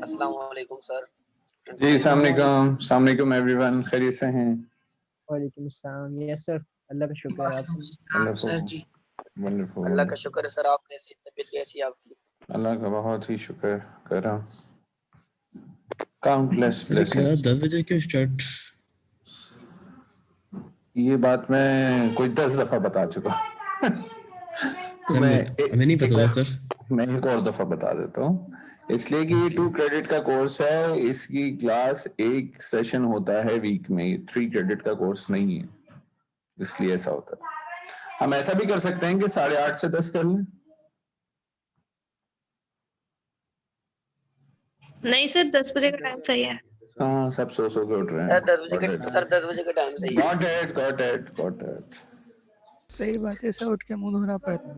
अस्सलाम वालेकुम सर। जी अस्सलाम वालेकुम एवरीवन, खैरियत से हैं? वालेकुम अस्सलाम। यस सर, अल्लाह का शुक्र है। आप सर जी? वंडरफुल। अल्लाह का शुक्र है सर। आप कैसी, तबीयत कैसी है आपकी? अल्लाह का बहुत ही शुक्र कर रहा हूँ। Countless blessings. 10 बजे क्यों स्टार्ट? ये बात मैं कोई 10 दफा बता चुका हमें नहीं पता था सर। मैं एक और दफा बता देता हूँ, इसलिए कि ये 2 क्रेडिट का कोर्स है। इसकी क्लास एक सेशन होता है वीक में, 3 क्रेडिट का कोर्स नहीं है, इसलिए ऐसा होता है। हम ऐसा भी कर सकते हैं कि 8:30 से 10 कर लें। नहीं सर, 10 बजे का टाइम सही है। हाँ, सब सो के उठ रहे हैं। सर 10 बजे का टाइम सही है। Got it. सही बात है सर, उठ के मुंह धोना पड़ता।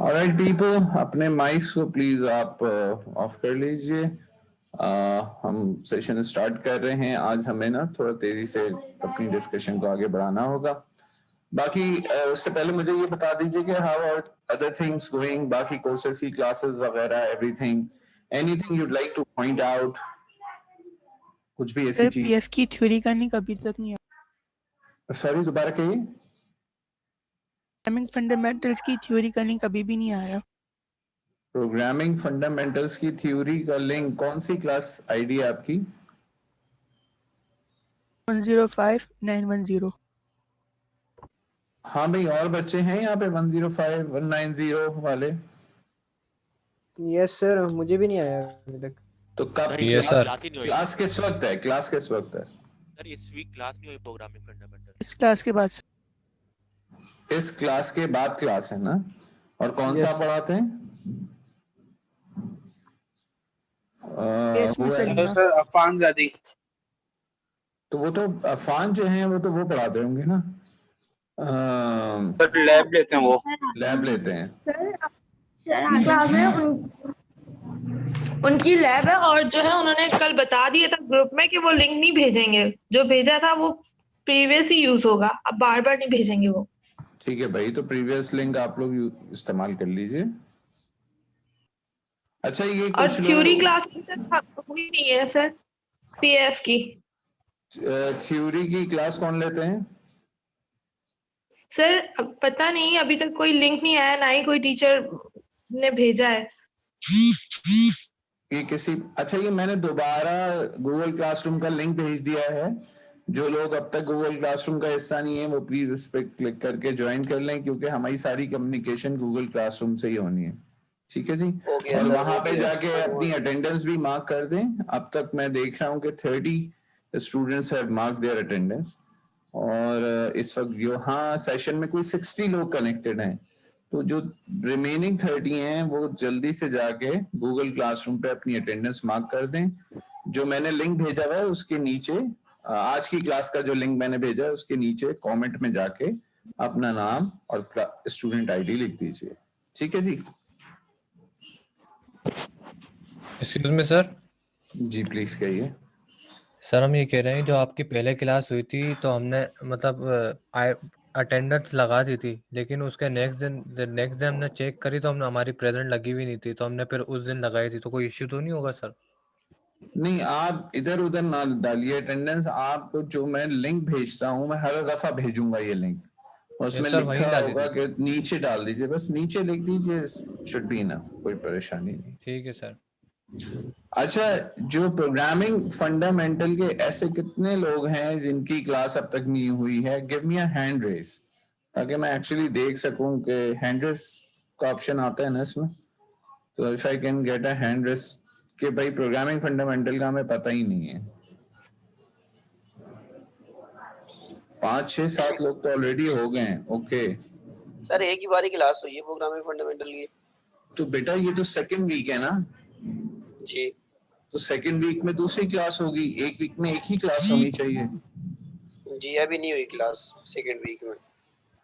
Alright people, अपने माइक्स को प्लीज आप ऑफ कर लीजिए। हम सेशन स्टार्ट कर रहे हैं। आज हमें ना थोड़ा तेजी से अपनी डिस्कशन को आगे बढ़ाना होगा। बाकी उससे पहले मुझे ये बता दीजिए कि how are other things going, बाकी कोर्सेज की क्लासेस वगैरह, everything, anything you'd like to point out, कुछ भी ऐसी चीज। पीएफ की थ्योरी करनी कभी तक नहीं आया। सॉरी, दोबारा कहिए। प्रोग्रामिंग फंडामेंटल्स की थ्योरी करनी कभी भी नहीं आया। प्रोग्रामिंग फंडामेंटल्स की थ्योरी का लिंक कौन सी क्लास आईडी है आपकी? 105910। हाँ भाई, और बच्चे हैं यहाँ पे 105 190 वाले? यस सर, मुझे भी नहीं आया अभी तक। तो कब क्लास किस वक्त है? क्लास किस वक्त है सर? इस वीक क्लास नहीं हुई प्रोग्रामिंग फंडामेंटल। इस क्लास के बाद। इस क्लास के बाद क्लास है ना? और कौन सा पढ़ाते हैं? सर अफान ज़ादी। तो वो तो अफान जो हैं वो तो वो पढ़ाते होंगे ना? सर लैब लेते हैं, वो लैब लेते हैं। सर क्लास में उनकी लैब है, और जो है उन्होंने कल बता दिया था ग्रुप में कि वो लिंक नहीं भेजेंगे। जो भेजा था वो प्रीवियस ही यूज होगा, अब बार बार नहीं भेजेंगे वो। ठीक है भाई, तो प्रीवियस लिंक आप लोग इस्तेमाल कर लीजिए। अच्छा, ये और थ्योरी क्लास हुई नहीं है सर पीएफ की। थ्योरी की क्लास कौन लेते हैं? सर अब पता नहीं, अभी तक कोई लिंक नहीं आया, ना ही कोई टीचर ने भेजा है। ये किसी, अच्छा ये मैंने दोबारा गूगल क्लासरूम का लिंक भेज दिया है। जो लोग अब तक गूगल क्लासरूम का हिस्सा नहीं है वो प्लीज इस पे क्लिक करके ज्वाइन कर लें, क्योंकि हमारी सारी कम्युनिकेशन गूगल क्लासरूम से ही होनी है। ठीक है जी? और वहां पे जाके अपनी अटेंडेंस भी मार्क कर दें। अब तक मैं देख रहा हूँ कि 30 students have mark their attendance, और इस वक्त यहाँ सेशन में कोई 60 लोग कनेक्टेड हैं। तो जो रिमेनिंग 30 हैं वो जल्दी से जाके गूगल क्लासरूम पे अपनी अटेंडेंस मार्क कर दें। जो मैंने लिंक भेजा हुआ है उसके नीचे, आज की क्लास का जो लिंक मैंने भेजा है उसके नीचे कमेंट में जाके अपना नाम और स्टूडेंट आईडी लिख दीजिए। ठीक है जी? Excuse me sir. जी प्लीज कहिए। सर हम ये कह रहे हैं जो आपकी पहले क्लास हुई थी तो हमने मतलब अटेंडेंस लगा दी थी, लेकिन उसके नेक्स्ट दिन हमने चेक करी तो हमने हमारी प्रेजेंट लगी हुई नहीं थी, तो हमने फिर उस दिन लगाई थी। तो कोई इश्यू तो नहीं होगा सर? नहीं, आप इधर उधर ना डालिए अटेंडेंस। आपको जो मैं लिंक भेजता हूँ, मैं हर दफा भेजूंगा ये लिंक, उसमें सर, वहीं लिखा डाली होगा थी। कि नीचे डाल दीजिए, बस नीचे लिख दीजिए, शुड बी ना, कोई परेशानी नहीं। ठीक है सर। अच्छा, जो प्रोग्रामिंग फंडामेंटल के ऐसे कितने लोग हैं जिनकी क्लास अब तक नहीं हुई है? Give me a hand raise, ताकि मैं एक्चुअली देख सकूं कि हैंड रेस का ऑप्शन आता है ना इसमें। तो if I can get a hand raise कि भाई प्रोग्रामिंग फंडामेंटल का हमें पता ही नहीं है। 5 6 7 लोग तो ऑलरेडी हो गए हैं। ओके सर एक ही बारी क्लास हुई है प्रोग्रामिंग फंडामेंटल की। तो बेटा ये तो सेकंड वीक है ना, जी तो सेकंड वीक में दूसरी क्लास होगी, एक वीक में एक ही क्लास होनी चाहिए। जी अभी नहीं हुई क्लास सेकंड वीक में।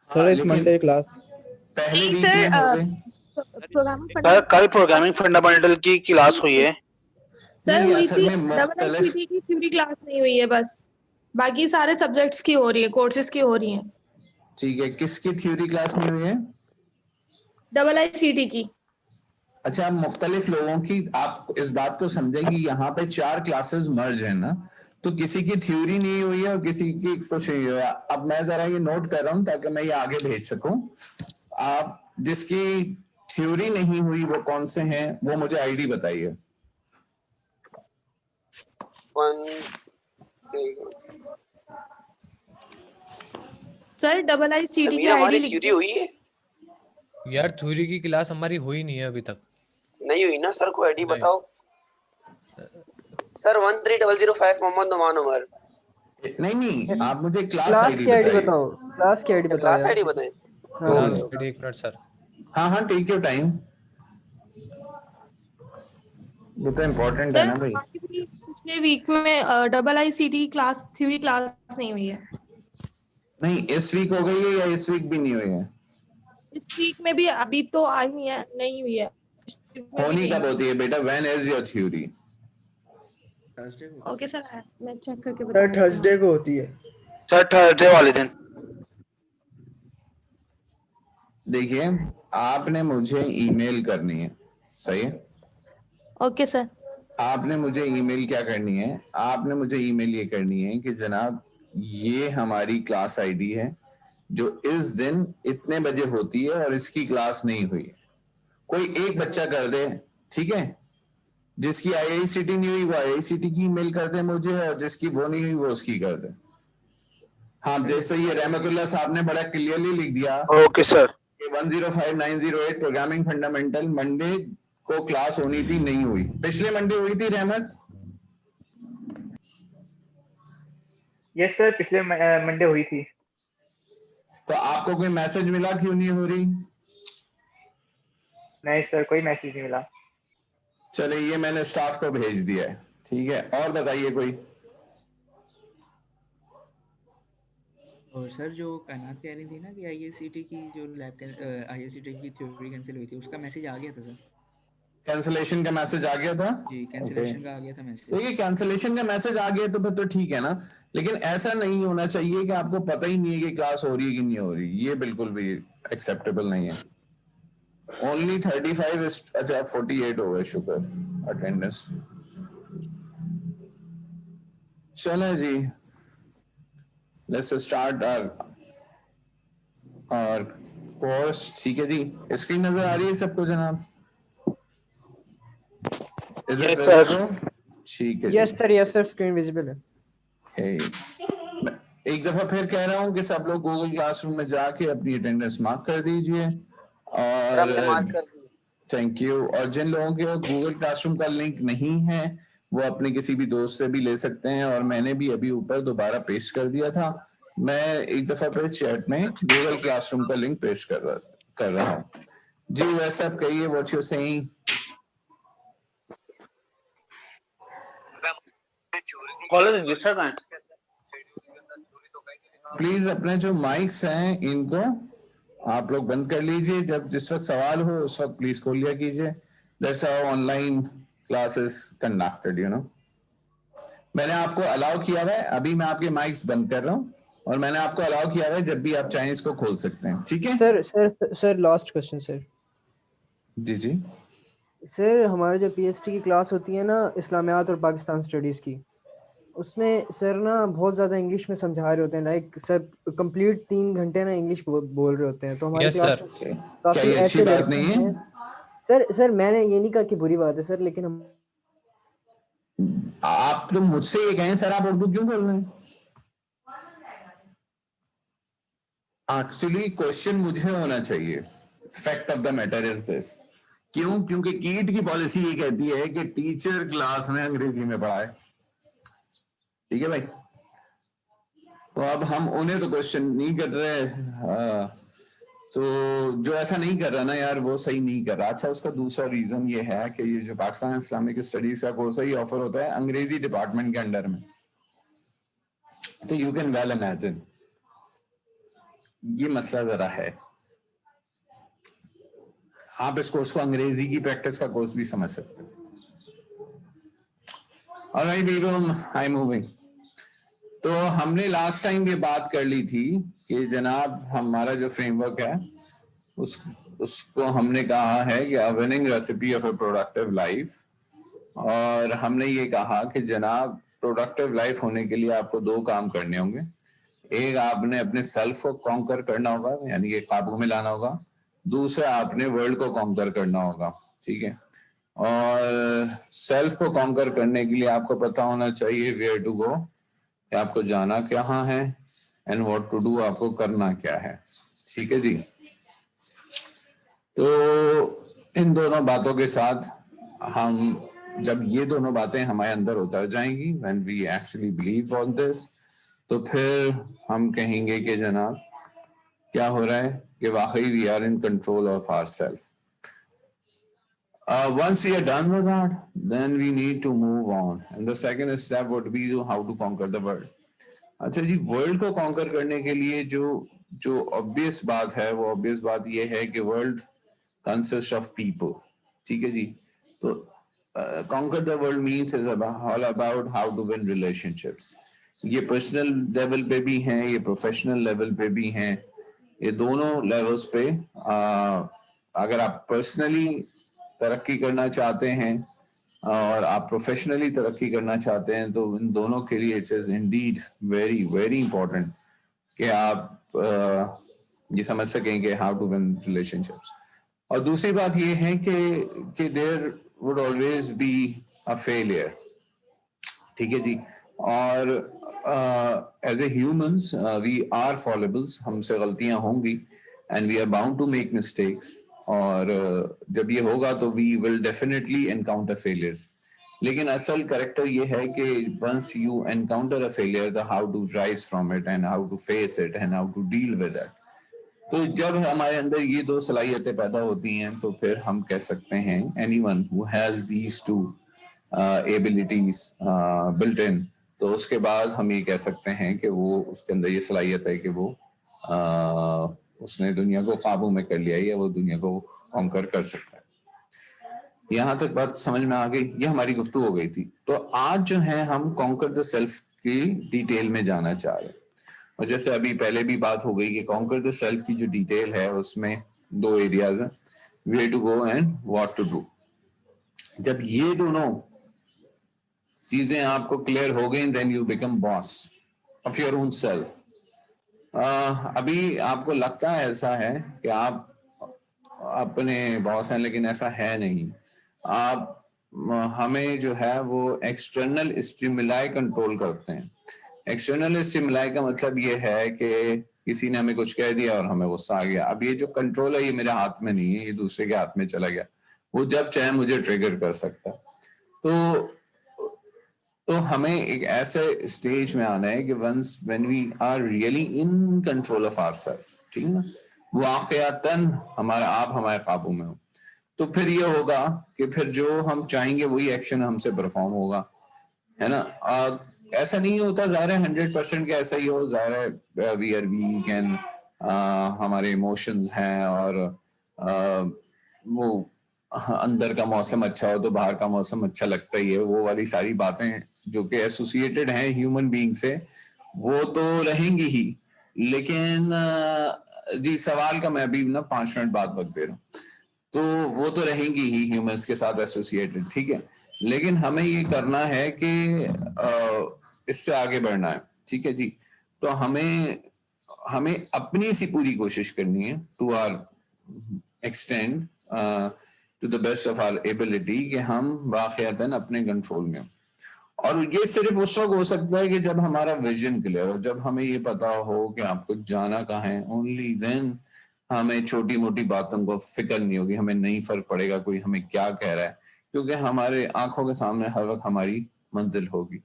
सर इस मंडे क्लास पहले नहीं वीक सर, में हो गए। प्रोग्रामिंग सर कल प्रोग्रामिंग फंडामेंटल की क्लास हुई है। सर नहीं, हुई असल थी, में मुख्तलिफ ICT की थ्योरी क्लास नहीं हुई है, बस बाकी सारे सब्जेक्ट्स की हो रही है, कोर्सेज की हो रही है। ठीक है, किसकी थ्योरी क्लास नहीं हुई है? ICT की। अच्छा, आप मुख्तलिफ लोगों की, आप इस बात को समझें कि यहाँ पे 4 क्लासेस मर्ज है ना, तो किसी की थ्योरी नहीं हुई है और किसी की कुछ नहीं हुआ। अब मैं जरा ये नोट कर रहा हूँ ताकि मैं ये आगे भेज सकूं। आप जिसकी थ्योरी नहीं हुई वो कौन से हैं, वो मुझे आईडी बताइए। सर ICT की समीर हमारी आईडी थ्योरी हुई है? यार थ्योरी की क्लास हमारी हुई नहीं है अभी तक। नहीं हुई ना सर, को आईडी नहीं। बताओ। सर 13005 मोहम्मद नुमान उमर। नहीं, आप मुझे क्लास क्लास आईडी की आईडी बताइए। बताओ, क्लास की आईडी बताओ क्लास यार। आईडी बताएं। हाँ क्लास सर। आईडी एक मिनट सर। हाँ हाँ, टेक योर टाइम, वो तो इम्पोर्टेंट है सर ना भाई। हमारी भी पिछले वीक में ICT क्लास थ्योरी क्लास नहीं हुई है। नहीं, इस वीक हो गई है या इस वीक भी नहीं हुई है? इस वीक में भी अभी तो आई है, नहीं हुई है। इस week में भी होनी नहीं कब हुई। होती है बेटा? When is your theory? Okay sir, मैं चेक करके सर बता देती हूँ। थर्सडे को होती है। सर थर्सडे वाले दिन। देखिए, आपने मुझे ईमेल करनी है, सही है? Okay sir. आपने मुझे ईमेल क्या करनी है? आपने मुझे ईमेल ये करनी है कि जनाब ये हमारी क्लास आईडी है जो इस दिन इतने बजे होती है और इसकी क्लास नहीं हुई है। कोई एक बच्चा कर दे, ठीक है? जिसकी IICT नहीं हुई वो IICT की ईमेल कर दे मुझे, और जिसकी वो नहीं हुई वो उसकी कर दे। हाँ, जैसे ये रहमतुल्लाह साहब ने बड़ा क्लियरली लिख दिया okay sir. 105908 programming fundamental Monday को क्लास होनी थी, नहीं हुई। पिछले मंडे हुई थी रहमत? यस सर, पिछले मंडे हुई थी। तो आपको कोई मैसेज मिला क्यों नहीं हो रही? नहीं सर, कोई मैसेज नहीं मिला। चले, ये मैंने स्टाफ को भेज दिया है, ठीक है? और बताइए कोई। और सर जो कायनात कह रही थी ना कि IICT की जो IICT की थ्योरी कैंसिल हुई थी, उसका मैसेज आ गया था सर। कैंसिलेशन का मैसेज आ गया था? जी, कैंसिलेशन का आ गया था मैसेज। देखिए, कैंसिलेशन का मैसेज आ गया तो फिर तो ठीक है ना, लेकिन ऐसा नहीं होना चाहिए कि आपको पता ही नहीं है कि क्लास हो रही है कि नहीं हो रही। ये बिल्कुल भी एक्सेप्टेबल नहीं है। ओनली 35 अच्छा 48 हो गए, शुक्र अटेंडेंस। चलो जी, लेट्स स्टार्ट आवर कोर्स। ठीक है जी, स्क्रीन नजर आ रही है सबको जनाब? Is it visible? ठीक है। यस सर, स्क्रीन विजिबल है। मैं एक दफा फिर कह रहा हूँ कि सब लोग गूगल क्लासरूम में जाके अपनी अटेंडेंस मार्क कर दीजिए। सर हमने मार्क और कर दी। Thank you. और जिन लोगों के गूगल क्लासरूम का लिंक नहीं है वो अपने किसी भी दोस्त से भी ले सकते हैं, और मैंने भी अभी ऊपर दोबारा पेस्ट कर दिया था। मैं एक दफा फिर चैट में गूगल क्लासरूम का लिंक पेस्ट कर रहा हूँ जी। वैसे आप कहिए what you saying. College register कहाँ है? प्लीज अपने जो माइक्स हैं इनको आप लोग बंद कर लीजिए। जब जिस वक्त सवाल हो उस वक्त प्लीज खोल लिया कीजिए। That's how online classes conducted, you know. मैंने आपको अलाउ किया हुआ है, अभी मैं आपके माइक्स बंद कर रहा हूँ और मैंने आपको अलाउ किया है, जब भी आप चाहें इसको खोल सकते हैं, ठीक है? Sir last question sir. जी जी। सर हमारे जो पीएचडी की क्लास होती है ना इस्लामियात और पाकिस्तान स्टडीज़ की, उसमें सर ना बहुत ज़्यादा इंग्लिश में समझा रहे होते हैं, लाइक सर कंप्लीट 3 घंटे ना इंग्लिश बोल रहे होते हैं, तो हमारी यस क्लास सर। में क्या काफ़ी ये अच्छी ऐसे बात लड़के नहीं है? हैं। सर मैंने ये नहीं कहा कि बुरी बात है सर, लेकिन हम आप तो मुझसे ये कहें सर आप उर्दू क्यों बोल रहे हैं? एक्चुअली क्वेश्चन मुझे होना चाहिए। Fact of the matter is this. क्यों? क्योंकि कीट की पॉलिसी ये कहती है कि टीचर क्लास में अंग्रेजी में पढ़ाए। ठीक है भाई? तो अब हम उन्हें तो क्वेश्चन नहीं कर रहे, तो जो ऐसा नहीं कर रहा ना यार वो सही नहीं कर रहा। अच्छा, उसका दूसरा रीजन ये है कि ये जो पाकिस्तान इस्लामिक स्टडीज का कोर्स है ये ऑफर होता है अंग्रेजी डिपार्टमेंट के अंडर में। तो यू कैन वेल इमेजिन ये मसला जरा है। आप इस कोर्स को अंग्रेजी की प्रैक्टिस का कोर्स भी समझ सकते हैं। Alright people, I am moving. तो हमने लास्ट टाइम ये बात कर ली थी कि जनाब हमारा जो फ्रेमवर्क है उसको हमने कहा है कि a winning recipe of a productive life, और हमने ये कहा कि जनाब प्रोडक्टिव लाइफ होने के लिए आपको 2 काम करने होंगे। एक, आपने अपने सेल्फ को कॉन्कर करना होगा, यानी कि काबू में लाना होगा। दूसरा, आपने वर्ल्ड को कॉन्कर करना होगा। ठीक है? और सेल्फ को कॉन्कर करने के लिए आपको पता होना चाहिए वेयर टू गो, आपको जाना कहाँ है, एंड व्हाट टू डू, आपको करना क्या है। ठीक है जी? तो इन दोनों बातों के साथ हम जब ये दोनों बातें हमारे अंदर उतर जाएंगी, when we actually believe on this, तो फिर हम कहेंगे कि जनाब क्या हो रहा है कि वाकई we are in control of ourself. Once we are done with that, then we need to move on, and the second step would be how to conquer the world. अच्छा जी, वर्ल्ड को कॉन्कर करने के लिए जो obvious बात है वो obvious बात ये है कि वर्ल्ड कंसिस्ट ऑफ पीपल। ठीक है जी? तो conquer the world means is all about how to win relationships. ये पर्सनल लेवल पे भी हैं, ये प्रोफेशनल लेवल पे भी हैं, ये दोनों लेवल्स पे अगर आप पर्सनली तरक्की करना चाहते हैं और आप प्रोफेशनली तरक्की करना चाहते हैं, तो इन दोनों के लिए it is Indeed very very important कि आप ये समझ सकें कि हाउ टू विन रिलेशनशिप्स। और दूसरी बात ये है कि there would always be a failure. ठीक है जी? और as a humans we are fallibles, हमसे गलतियां होंगी, and we are bound to make mistakes, और जब ये होगा तो we will definitely encounter failures. लेकिन असल करेक्टर ये है कि once you encounter a failure, the how to rise from it and how to face it and how to deal with it. तो जब हमारे अंदर ये 2 सलाहियतें पैदा होती हैं तो फिर हम कह सकते हैं anyone who has these 2 abilities built in, तो उसके बाद हम ये कह सकते हैं कि वो उसके अंदर ये सलाहियत है कि वो उसने दुनिया को काबू में कर लिया है या वो दुनिया को कॉन्कर कर सकता है। यहाँ तक बात समझ में आ गई? ये हमारी गुफ्तगू हो गई थी। तो आज जो है हम कॉन्कर द सेल्फ की डिटेल में जाना चाह रहे हैं, और जैसे अभी पहले भी बात हो गई कि कॉन्कर द सेल्फ की जो डिटेल है उसमें 2 एरियाज हैं, where to go and what to do. जब ये दोनों चीजें आपको क्लियर हो गई, then you become boss of your own self. अभी आपको लगता है ऐसा है कि आप अपने बॉस हैं, लेकिन ऐसा है नहीं। आप हमें जो है वो एक्सटर्नल स्टिमुलाई कंट्रोल करते हैं। एक्सटर्नल स्टिमुलाई का मतलब ये है कि किसी ने हमें कुछ कह दिया और हमें गुस्सा आ गया। अब ये जो कंट्रोल है ये मेरे हाथ में नहीं है, ये दूसरे के हाथ में चला गया। वो जब चाहे मुझे ट्रिगर कर सकता है। तो हमें एक ऐसे स्टेज में आना है कि once when we are really in control of ourself, ठीक है ना, वाकयातन हमारा आप हमारे काबू में हो, तो फिर ये होगा कि फिर जो हम चाहेंगे वही एक्शन हमसे परफॉर्म होगा, है ना। ऐसा नहीं होता ज़ाहिर है 100% के ऐसा ही हो, ज़ाहिर है वी आर वीक एंड हमारे इमोशंस हैं, और वो अंदर का मौसम अच्छा हो तो बाहर का मौसम अच्छा लगता ही है। वो वाली सारी बातें जो कि एसोसिएटेड हैं ह्यूमन बीइंग से, वो तो रहेंगी ही, लेकिन जी सवाल का मैं अभी ना 5 मिनट बाद वक्त दे रहा हूँ, तो वो तो रहेंगी ही ह्यूमंस के साथ एसोसिएटेड, ठीक है, लेकिन हमें ये करना है कि इससे आगे बढ़ना है, ठीक है जी। तो हमें अपनी सी पूरी कोशिश करनी है to our extend to the best of our ability कि हम वाक़ियतन अपने कंट्रोल में हो। और ये सिर्फ उस वक्त हो सकता है कि जब हमारा विजन क्लियर हो, जब हमें ये पता हो कि आपको जाना कहाँ है, ओनली देन हमें छोटी मोटी बातों को फिक्र नहीं होगी, हमें नहीं फर्क पड़ेगा कोई हमें क्या कह रहा है, क्योंकि हमारे आंखों के सामने हर वक्त हमारी मंजिल होगी।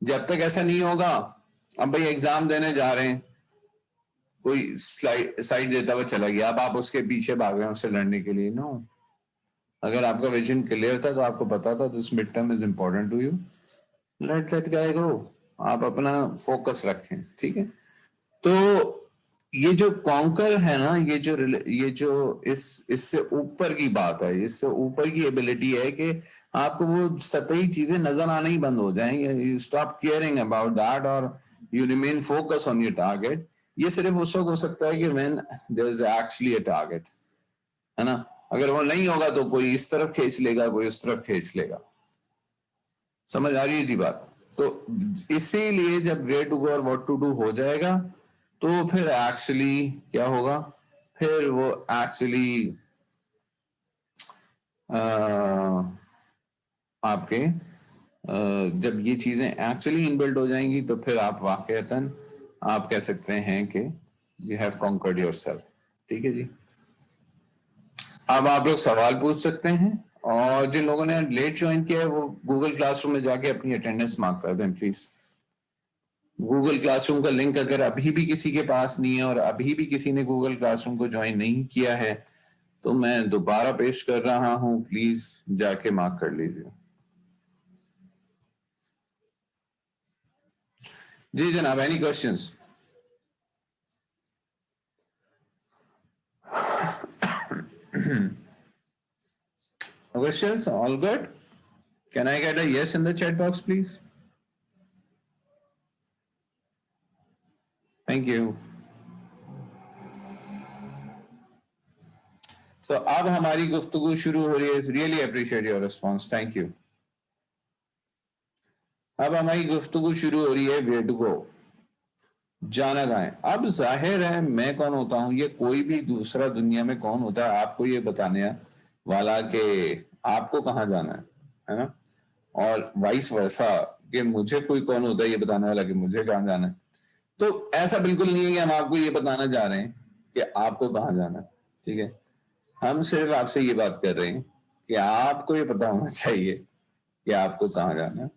जब तक ऐसा नहीं होगा, अब भाई एग्जाम देने जा रहे हैं, कोई साइड देता हुआ चला गया, अब आप उसके पीछे भाग रहे हैं उससे लड़ने के लिए, नो। अगर आपका विजन क्लियर था तो आपको पता था this mid term is important to you, let that guy go, आप अपना फोकस रखें, ठीक है। तो ये जो कॉन्कर है ना, ये जो इससे ऊपर की बात है, इससे ऊपर की एबिलिटी है कि आपको वो सतही चीजें नजर आना ही बंद हो जाएं, you stop caring about that और you remain focus on your target. ये सिर्फ उस वक्त हो सकता है कि when there is actually a target, है ना। अगर वो नहीं होगा तो कोई इस तरफ खींच लेगा, कोई उस तरफ खींच लेगा, समझ आ रही है जी बात। तो इसीलिए जब वे टू गो और व्हाट टू डू हो जाएगा तो फिर एक्चुअली क्या होगा, फिर वो एक्चुअली आपके जब ये चीजें एक्चुअली इनबिल्ट हो जाएंगी तो फिर आप वाकईतन आप कह सकते हैं कि यू हैव कॉन्कर्ड योरसेल्फ, ठीक है जी। अब आप लोग सवाल पूछ सकते हैं, और जिन लोगों ने लेट ज्वाइन किया है वो गूगल क्लासरूम में जाके अपनी अटेंडेंस मार्क कर दें प्लीज। गूगल क्लासरूम का लिंक अगर अभी भी किसी के पास नहीं है और अभी भी किसी ने गूगल क्लासरूम को ज्वाइन नहीं किया है तो मैं दोबारा पेश कर रहा हूं, प्लीज जाके मार्क कर लीजिए। जी जनाब, any questions? Questions? All good? Can I get a yes in the chat box, please? Thank you. So, अब हमारी गुफ्तगू शुरू हो रही है। Really appreciate your response. Thank you. अब हमारी गुफ्तगू शुरू हो रही है where to go, जाना कहाँ है। अब जाहिर है मैं कौन होता हूँ, ये कोई भी दूसरा दुनिया में कौन होता है आपको ये बताने वाला कि आपको कहाँ जाना है ना, और वाइस वर्सा कि मुझे कोई कौन होता है ये बताने वाला कि मुझे कहाँ जाना है। तो ऐसा बिल्कुल नहीं है कि हम आपको ये बताना चाह रहे हैं कि आपको कहाँ जाना है, ठीक है। हम सिर्फ आपसे ये बात कर रहे हैं कि आपको ये पता होना चाहिए कि आपको कहाँ जाना है,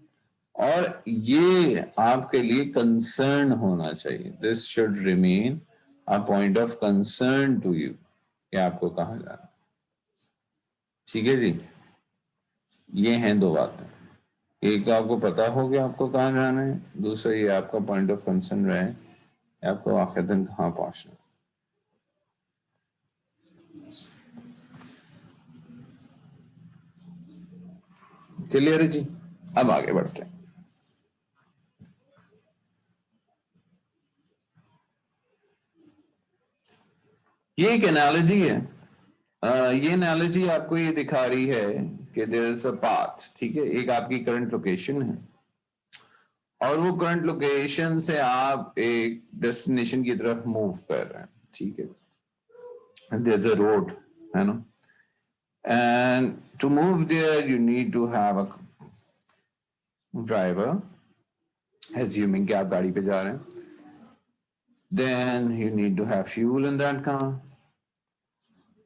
और ये आपके लिए कंसर्न होना चाहिए। This should remain a point of concern to you कि आपको कहाँ जाना है, ठीक है जी। ये हैं दो बातें, एक आपको पता हो कि आपको कहाँ जाना है, दूसरा ये आपका पॉइंट ऑफ कंसर्न रहे कि आपको आखिरतन कहाँ पहुंचना है। क्लियर है जी? अब आगे बढ़ते हैं। ये एक एनालॉजी है। ये एनालॉजी आपको ये दिखा रही है कि देयर इज अ पाथ, ठीक है। एक आपकी करंट लोकेशन है और वो करंट लोकेशन से आप एक डेस्टिनेशन की तरफ मूव कर रहे हैं, ठीक है। देयर इज अ रोड, है ना, and to move there you need to have a driver, assuming कि आप गाड़ी पे जा रहे हैं। Then you need to have fuel in that car.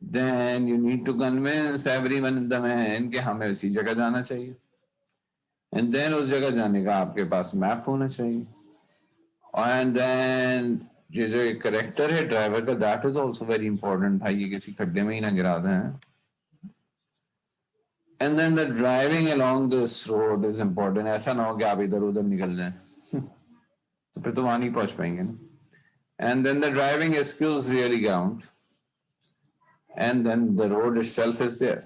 Then you need to convince everyone in the man कि हमें उसी जगह जाना चाहिए। And then उस जगह जाने का आपके पास मैप होना चाहिए। And then ये जो एक करेक्टर है ड्राइवर का, that is also very important। भाई ये किसी खड्डे में ही ना गिरा दें। And then the driving along this road is important। ऐसा ना हो कि आप इधर उधर निकल जाएं तो फिर तो वहां नहीं पहुंच पाएंगे ना। And then the driving skills really count. And then the road itself is there,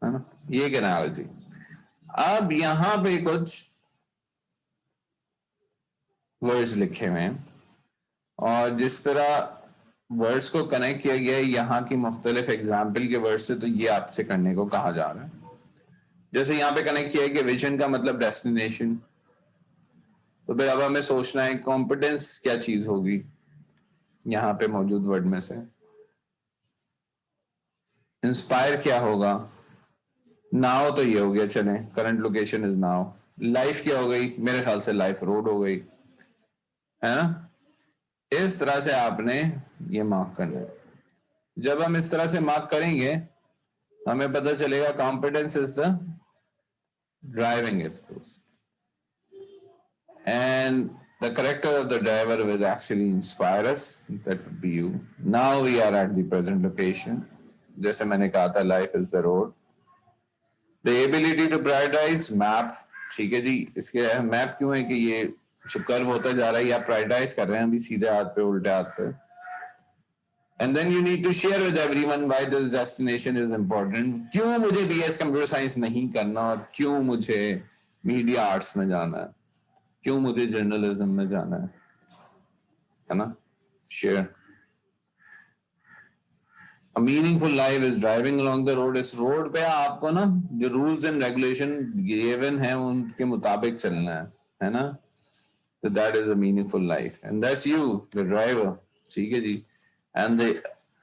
है ना। ये एक analogy। अब यहाँ पे कुछ वर्ड्स लिखे हुए हैं, और जिस तरह वर्ड्स को कनेक्ट किया गया है यहाँ की मुख्तलिफ एग्जाम्पल के वर्ड से, तो ये आपसे करने को कहा जा रहा है। जैसे यहाँ पे कनेक्ट किया है कि विजन का मतलब डेस्टिनेशन, तो फिर अब हमें सोचना है कॉम्पिटेंस क्या चीज होगी यहाँ पे मौजूद वर्ड में से। इंस्पायर क्या होगा? नाउ तो ये हो गया, चले current location is now. Life क्या हो गई? मेरे ख्याल से लाइफ रोड हो गई, है ना। इस तरह से आपने ये मार्क करना है। जब हम इस तरह से मार्क करेंगे हमें पता चलेगा competence is the driving skills, and the character of the driver will actually inspire us. That would be you. Now we are at the present location. जैसे मैंने कहा था, life is the road. The ability to prioritize map. ठीक है जी, इसके map क्यों है कि ये जो कर्व होता जा रहा है या प्रायोरिटाइज कर रहे हैं अभी सीधे हाथ पे उल्टे हाथ पे। And then you need to share with everyone why this destination is important. क्यों मुझे BS कंप्यूटर साइंस नहीं करना और क्यों मुझे मीडिया आर्ट्स में जाना है, क्यों मुझे जर्नलिज्म में जाना है ना। Share. A meaningful life is driving along the road. इस रोड पे आपको ना जो रूल्स एंड रेगुलेशन गिवन है उनके मुताबिक चलना है ना। So that is a meaningful life, and that's you, the driver. ठीक है जी। And the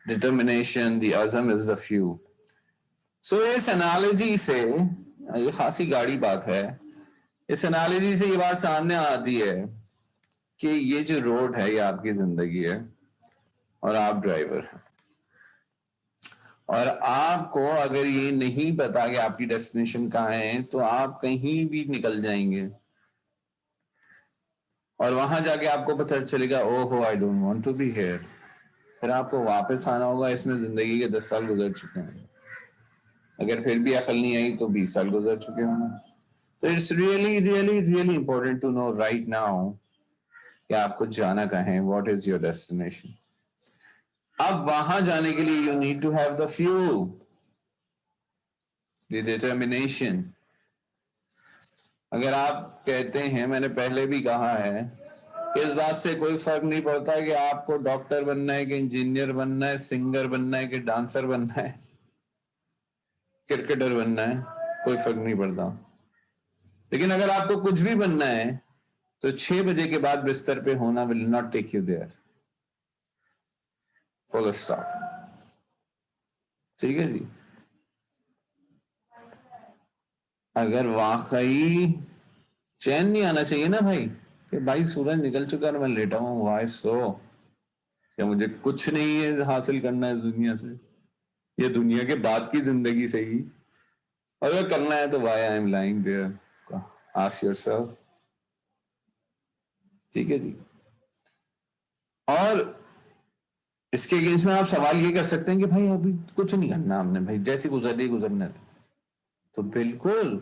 determination, the azam is the fuel. So इस analogy से, ये खासी गाड़ी बात है, इस एनालिसिस से ये बात सामने आती है कि ये जो रोड है ये आपकी जिंदगी है और आप ड्राइवर हैं, और आपको अगर ये नहीं पता कि आपकी डेस्टिनेशन कहाँ है तो आप कहीं भी निकल जाएंगे और वहां जाके आपको पता चलेगा ओहो I don't want to be here. फिर आपको वापस आना होगा। इसमें जिंदगी के 10 साल गुजर चुके हैं, अगर फिर भी अकल नहीं आई तो 20 साल गुजर चुके होंगे। So it's really important to know right now कि आपको जाना कहाँ है, what is your destination. अब वहां जाने के लिए you need to have the fuel, the determination. अगर आप कहते हैं, मैंने पहले भी कहा है, इस बात से कोई फर्क नहीं पड़ता कि आपको डॉक्टर बनना है कि इंजीनियर बनना है, सिंगर बनना है कि डांसर बनना है, क्रिकेटर बनना है, कोई फर्क नहीं पड़ता। लेकिन अगर आपको कुछ भी बनना है तो 6 बजे के बाद बिस्तर पे होना will not take you there, full stop. ठीक है जी। अगर वाकई चैन नहीं आना चाहिए ना भाई कि भाई सूरज निकल चुका है, मैं लेटा हूं, वाई सो, क्या मुझे कुछ नहीं है हासिल करना है दुनिया से, ये दुनिया के बाद की जिंदगी से ही अगर करना है तो why I am lying there, ask yourself. ठीक है जी। और इसके अगेंस्ट में आप सवाल ये कर सकते हैं कि भाई अभी कुछ नहीं करना हमने, भाई जैसी गुजरनी गुजरने, तो बिल्कुल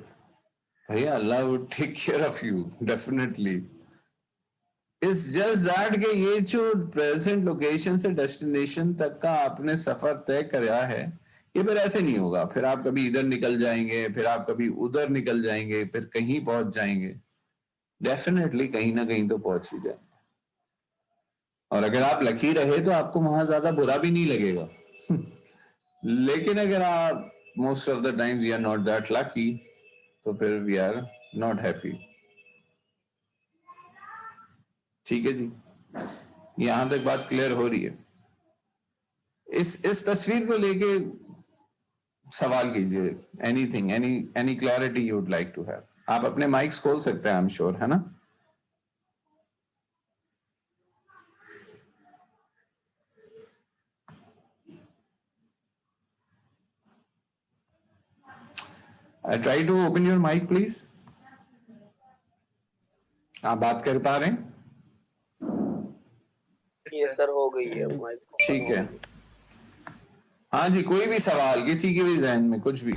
भैया Allah would take care of you definitely. It's just that कि ये जो प्रेजेंट लोकेशन से डेस्टिनेशन तक का आपने सफर तय कराया है ये फिर ऐसे नहीं होगा। फिर आप कभी इधर निकल जाएंगे, फिर आप कभी उधर निकल जाएंगे, फिर कहीं पहुंच जाएंगे, डेफिनेटली कहीं ना कहीं तो पहुंच ही जाएंगे। और अगर आप लकी रहे तो आपको वहां ज्यादा बुरा भी नहीं लगेगा लेकिन अगर आप most of the times we are not that lucky तो फिर वी आर नॉट हैप्पी। ठीक है जी, यहां तक बात क्लियर हो रही है। इस तस्वीर को लेके सवाल कीजिए, anything, any clarity you would like to have. आप अपने माइक्स खोल सकते हैं, आई एम श्योर, है ना। I try to open your mic, please. आप बात कर पा रहे हैं? ये सर हो गई है माइक। ठीक है। हाँ जी, कोई भी सवाल किसी के भी जहन में कुछ भी।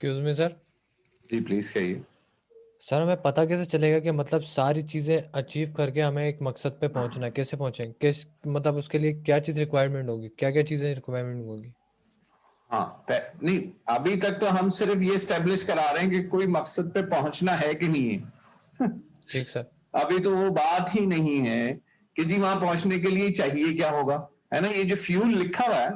Excuse me sir. जी प्लीज कहिए। सर हमें पता कैसे चलेगा कि मतलब सारी चीजें अचीव करके हमें एक मकसद पे पहुंचना है, कैसे पहुंचेंगे, किस मतलब उसके लिए क्या चीज रिक्वायरमेंट होगी, क्या क्या चीजें रिक्वायरमेंट होगी? हाँ नहीं, अभी तक तो हम सिर्फ ये स्टेब्लिश करा रहे हैं कि कोई मकसद पे पहुंचना है कि नहीं है। ठीक सर। अभी तो वो बात ही नहीं है कि जी वहां पहुंचने के लिए चाहिए क्या होगा, है ना। ये जो फ्यूल लिखा हुआ है,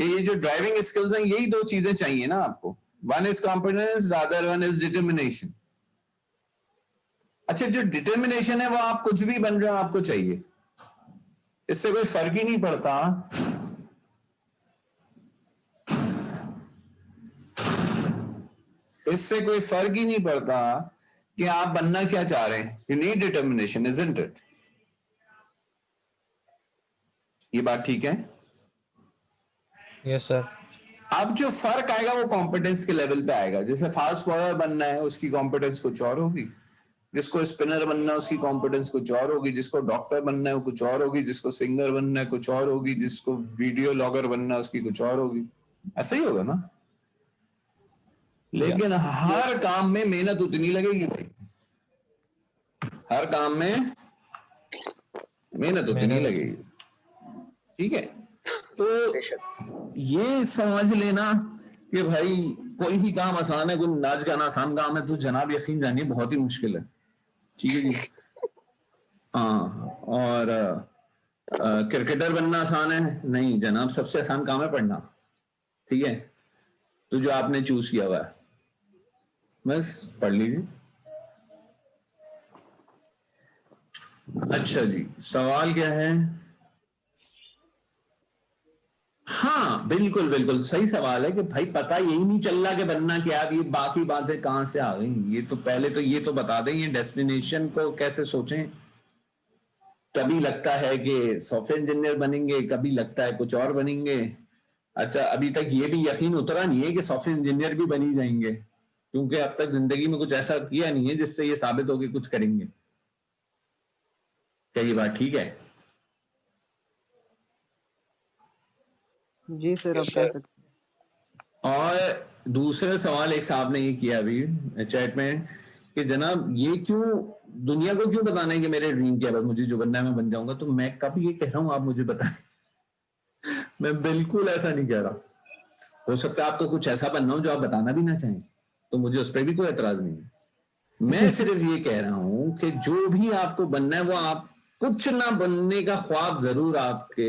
ये जो ड्राइविंग स्किल्स हैं, यही दो चीजें चाहिए ना आपको। One is competence, the other one is determination. अच्छा, जो डिटर्मिनेशन है वो आप कुछ भी बन रहे हो आपको चाहिए, इससे कोई फर्क ही नहीं पड़ता इससे कोई फर्क ही नहीं पड़ता कि आप बनना क्या चाह रहे हैं। You need determination, isn't it? ये बात ठीक है? Yes sir. अब जो फर्क आएगा वो कॉम्पिटेंस के लेवल पे आएगा। जैसे फास्ट बॉलर बनना है उसकी कॉम्पिटेंस कुछ और होगी, जिसको स्पिनर बनना है उसकी कॉम्पिटेंस कुछ और होगी, जिसको डॉक्टर बनना है वो कुछ और होगी, जिसको सिंगर बनना है कुछ और होगी, जिसको वीडियो लॉगर बनना है उसकी कुछ और होगी। ऐसा ही होगा ना। लेकिन हर काम में मेहनत उतनी लगेगी भाई, हर काम में मेहनत उतनी लगेगी। ठीक है, तो ये समझ लेना कि भाई कोई भी काम आसान है, कोई नाच गाना आसान काम है, तो जनाब यकीन जानिए बहुत ही मुश्किल है। ठीक है जी। हाँ, और क्रिकेटर बनना आसान है? नहीं जनाब, सबसे आसान काम है पढ़ना। ठीक है, तो जो आपने चूज किया हुआ है बस पढ़ लीजिए। अच्छा जी, सवाल क्या है? हाँ बिल्कुल बिल्कुल सही सवाल है कि भाई पता यही नहीं चल रहा कि बनना क्या है। ये बाकी बातें कहां से आ गई? ये तो पहले तो ये तो बता दें, ये डेस्टिनेशन को कैसे सोचें। कभी लगता है कि सॉफ्टवेयर इंजीनियर बनेंगे, कभी लगता है कुछ और बनेंगे। अच्छा, अभी तक ये भी यकीन उतरा नहीं है कि सॉफ्टवेयर इंजीनियर भी बनी जाएंगे, क्योंकि अब तक जिंदगी में कुछ ऐसा किया नहीं है जिससे ये साबित हो कि कुछ करेंगे। क्या ये बात ठीक है? जी सर, आप कह सकते हैं। और दूसरा सवाल एक साहब ने ये किया अभी चैट में कि जनाब ये क्यों, दुनिया को क्यों बताना है कि मेरे ड्रीम क्या है, मुझे जो बनना है मैं बन जाऊंगा। तो मैं कब ये कह रहा हूं आप मुझे बताएं? मैं बिल्कुल ऐसा नहीं कह रहा। हो सकता है आपको कुछ ऐसा बनना हो जो आप बताना भी ना चाहें, तो मुझे उस पर भी कोई एतराज नहीं है। मैं सिर्फ ये कह रहा हूं कि जो भी आपको बनना है वो आप कुछ ना बनने का ख्वाब जरूर आपके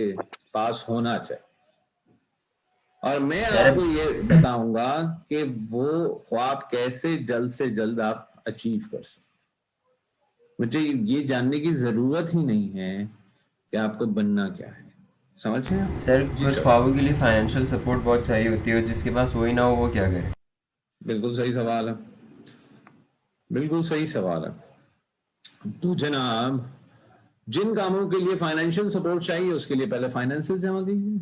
पास होना चाहिए, और मैं आपको ये बताऊंगा कि वो ख्वाब कैसे जल्द से जल्द आप अचीव कर सकते। मुझे ये जानने की जरूरत ही नहीं है कि आपको बनना क्या है। समझ रहे हैं सर? कुछ ख्वाबों के लिए फाइनेंशियल सपोर्ट बहुत चाहिए होती है, जिसके पास वही ना हो वो क्या करे? बिल्कुल सही सवाल है, बिल्कुल सही सवाल है। तो जनाब, जिन कामों के लिए फाइनेंशियल सपोर्ट चाहिए उसके लिए पहले फाइनेंशियल जमा कीजिए।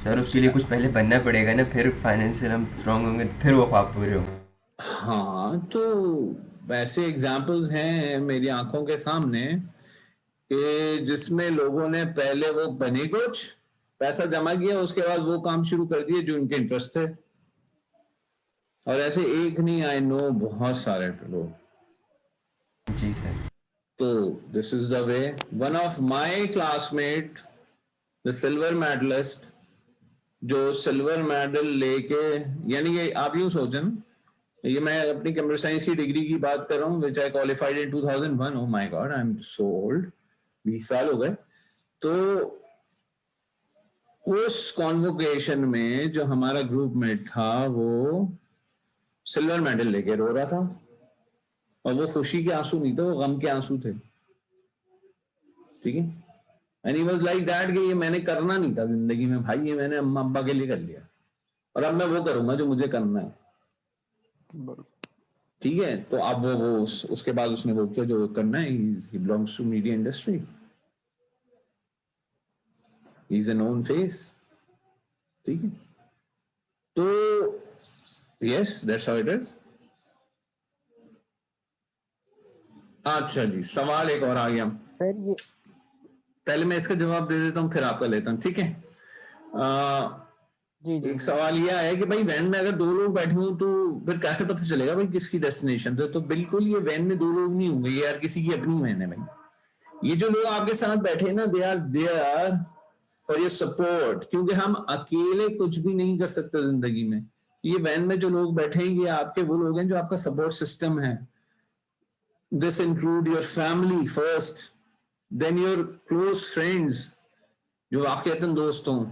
सर उसके लिए कुछ पहले बनना पड़ेगा ना, फिर फाइनेंशियल हम स्ट्रांग होंगे, फिर वो ख्वाब पूरे होंगे। हाँ, तो ऐसे एग्जाम्पल्स हैं मेरी आंखों के सामने कि जिसमें लोगों ने पहले वो बने, कुछ पैसा जमा किया, उसके बाद वो काम शुरू कर दिए जो उनके इंटरेस्ट थे। और ऐसे एक नहीं, आई नो बहुत सारे लोग। जी सर। तो this is the way. One of my classmate, the silver medallist, जो सिल्वर मेडल लेके, यानी कि आप यूं सोचें, ये मैं अपनी कंप्यूटर साइंस की डिग्री की बात कर रहा हूँ, which I qualified in 2001। Oh my god, I am so old, 20 साल हो गए। तो उस कॉन्वोकेशन में जो हमारा ग्रुप मेट था वो सिल्वर मेडल लेके रो रहा था, और वो खुशी के आंसू नहीं थे, वो गम के आंसू थे। ठीक है, and he was like that कि ये मैंने करना नहीं था जिंदगी में भाई, ये मैंने अम्मा अब्बा के लिए कर लिया, और अब मैं वो करूंगा जो मुझे करना है। ठीक है, तो अब वो उसके बाद उसने वो किया जो करना है। He belongs to media industry, he is a known face. ठीक है, तो yes, that's how it is. अच्छा जी, सवाल एक और आ गया सर। ये पहले मैं इसका जवाब दे देता हूँ, फिर आपका लेता हूँ। ठीक है, जी जी एक सवाल यह है कि भाई वैन में अगर 2 लोग बैठे हो तो फिर कैसे पता चलेगा भाई किसकी डेस्टिनेशन? तो बिल्कुल ये वैन में 2 लोग नहीं होंगे, ये यार किसी की अपनी वैन है भाई। ये जो लोग आपके साथ बैठे ना, they are for your support, क्योंकि हम अकेले कुछ भी नहीं कर सकते जिंदगी में। ये वैन में जो लोग बैठेंगे आपके वो लोग हैं जो आपका सपोर्ट सिस्टम है। This include your family first, then your close friends जो वाकईतन दोस्त हों,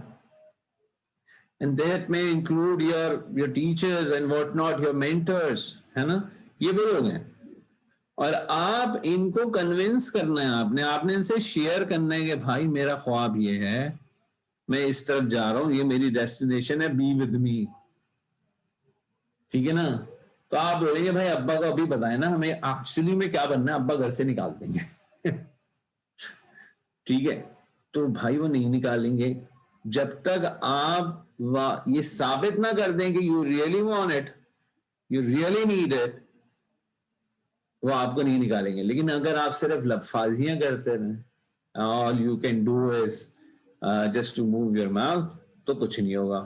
and that may include your teachers and what not, your mentors, है ना, ये वो लोग हैं। और आप इनको कन्विंस करना है, आपने इनसे शेयर करना है कि भाई मेरा ख्वाब ये है, मैं इस तरफ जा रहा हूं, ये मेरी डेस्टिनेशन है, बी विद मी, ठीक है ना। तो आप बोलेंगे भाई अब्बा को अभी बताएं ना हमें एक्चुअली में क्या बनना है, अब्बा घर से निकाल देंगे ठीक है, तो भाई वो नहीं निकालेंगे जब तक आप ये साबित ना कर दें कि you really want it, you really need it, वो आपको नहीं निकालेंगे। लेकिन अगर आप सिर्फ लफाजियां करते रहें, all you can do is just to move your mouth, तो कुछ नहीं होगा।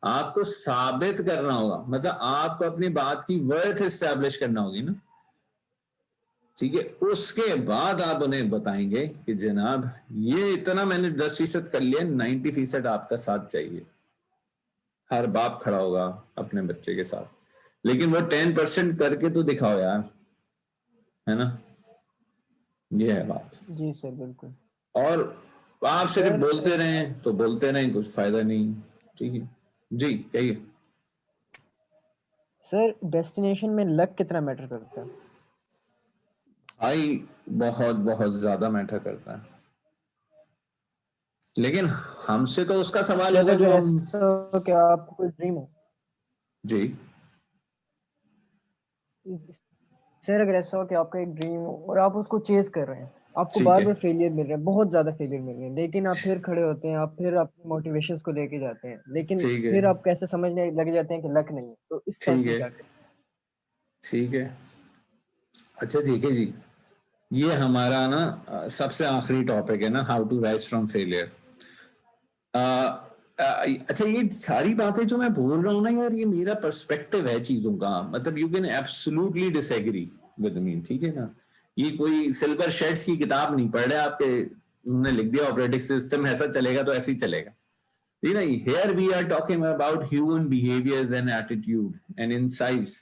आपको साबित करना होगा, मतलब आपको अपनी बात की वर्थ एस्टैब्लिश करना होगी ना, ठीक है। उसके बाद आप उन्हें बताएंगे कि जनाब ये इतना मैंने 10% कर लिया, 90% आपका साथ चाहिए। हर बाप खड़ा होगा अपने बच्चे के साथ, लेकिन वो 10% करके तो दिखाओ यार, है ना, ये है बात। जी सर बिल्कुल। और आप सिर्फ बोलते रहें तो बोलते रहें, कुछ फायदा नहीं, ठीक है जी, कहिए। सर डेस्टिनेशन में लक कितना मैटर करता है? भाई बहुत बहुत ज्यादा मैटर करता है, लेकिन हमसे तो उसका सवाल होगा जो हम, क्या आपको कोई ड्रीम हो? जी सर अगर ऐसा हो कि आपका एक ड्रीम हो और आप उसको चेज कर रहे हैं, आपको ठीक बार है। बार फेलियर मिल रहे हैं, बहुत ज्यादा फेलियर मिल रहे हैं, लेकिन आप फिर खड़े होते हैं, आप फिर अपने मोटिवेशंस को लेके जाते हैं, लेकिन ठीक है। फिर आप कैसे समझने लग जाते हैं कि लक नहीं है, तो इस केस ठीक में है। क्या करें? ठीक है, अच्छा देखिए जी, ये हमारा ना सबसे आखिरी टॉपिक है ना, how to rise from failure. अच्छा ये सारी बातें जो मैं बोल रहा हूँ ना यार, ये मेरा पर्सपेक्टिव है चीजों का, मतलब you can absolutely disagree with me, ठीक है ना। ये कोई सिल्वर शेड्स की किताब नहीं पढ़ रहे आपके, उन्होंने लिख दिया ऑपरेटिंग सिस्टम ऐसा चलेगा तो ऐसे ही चलेगा, ठीक है ना। Here we are talking about human behaviours and attitude and insights.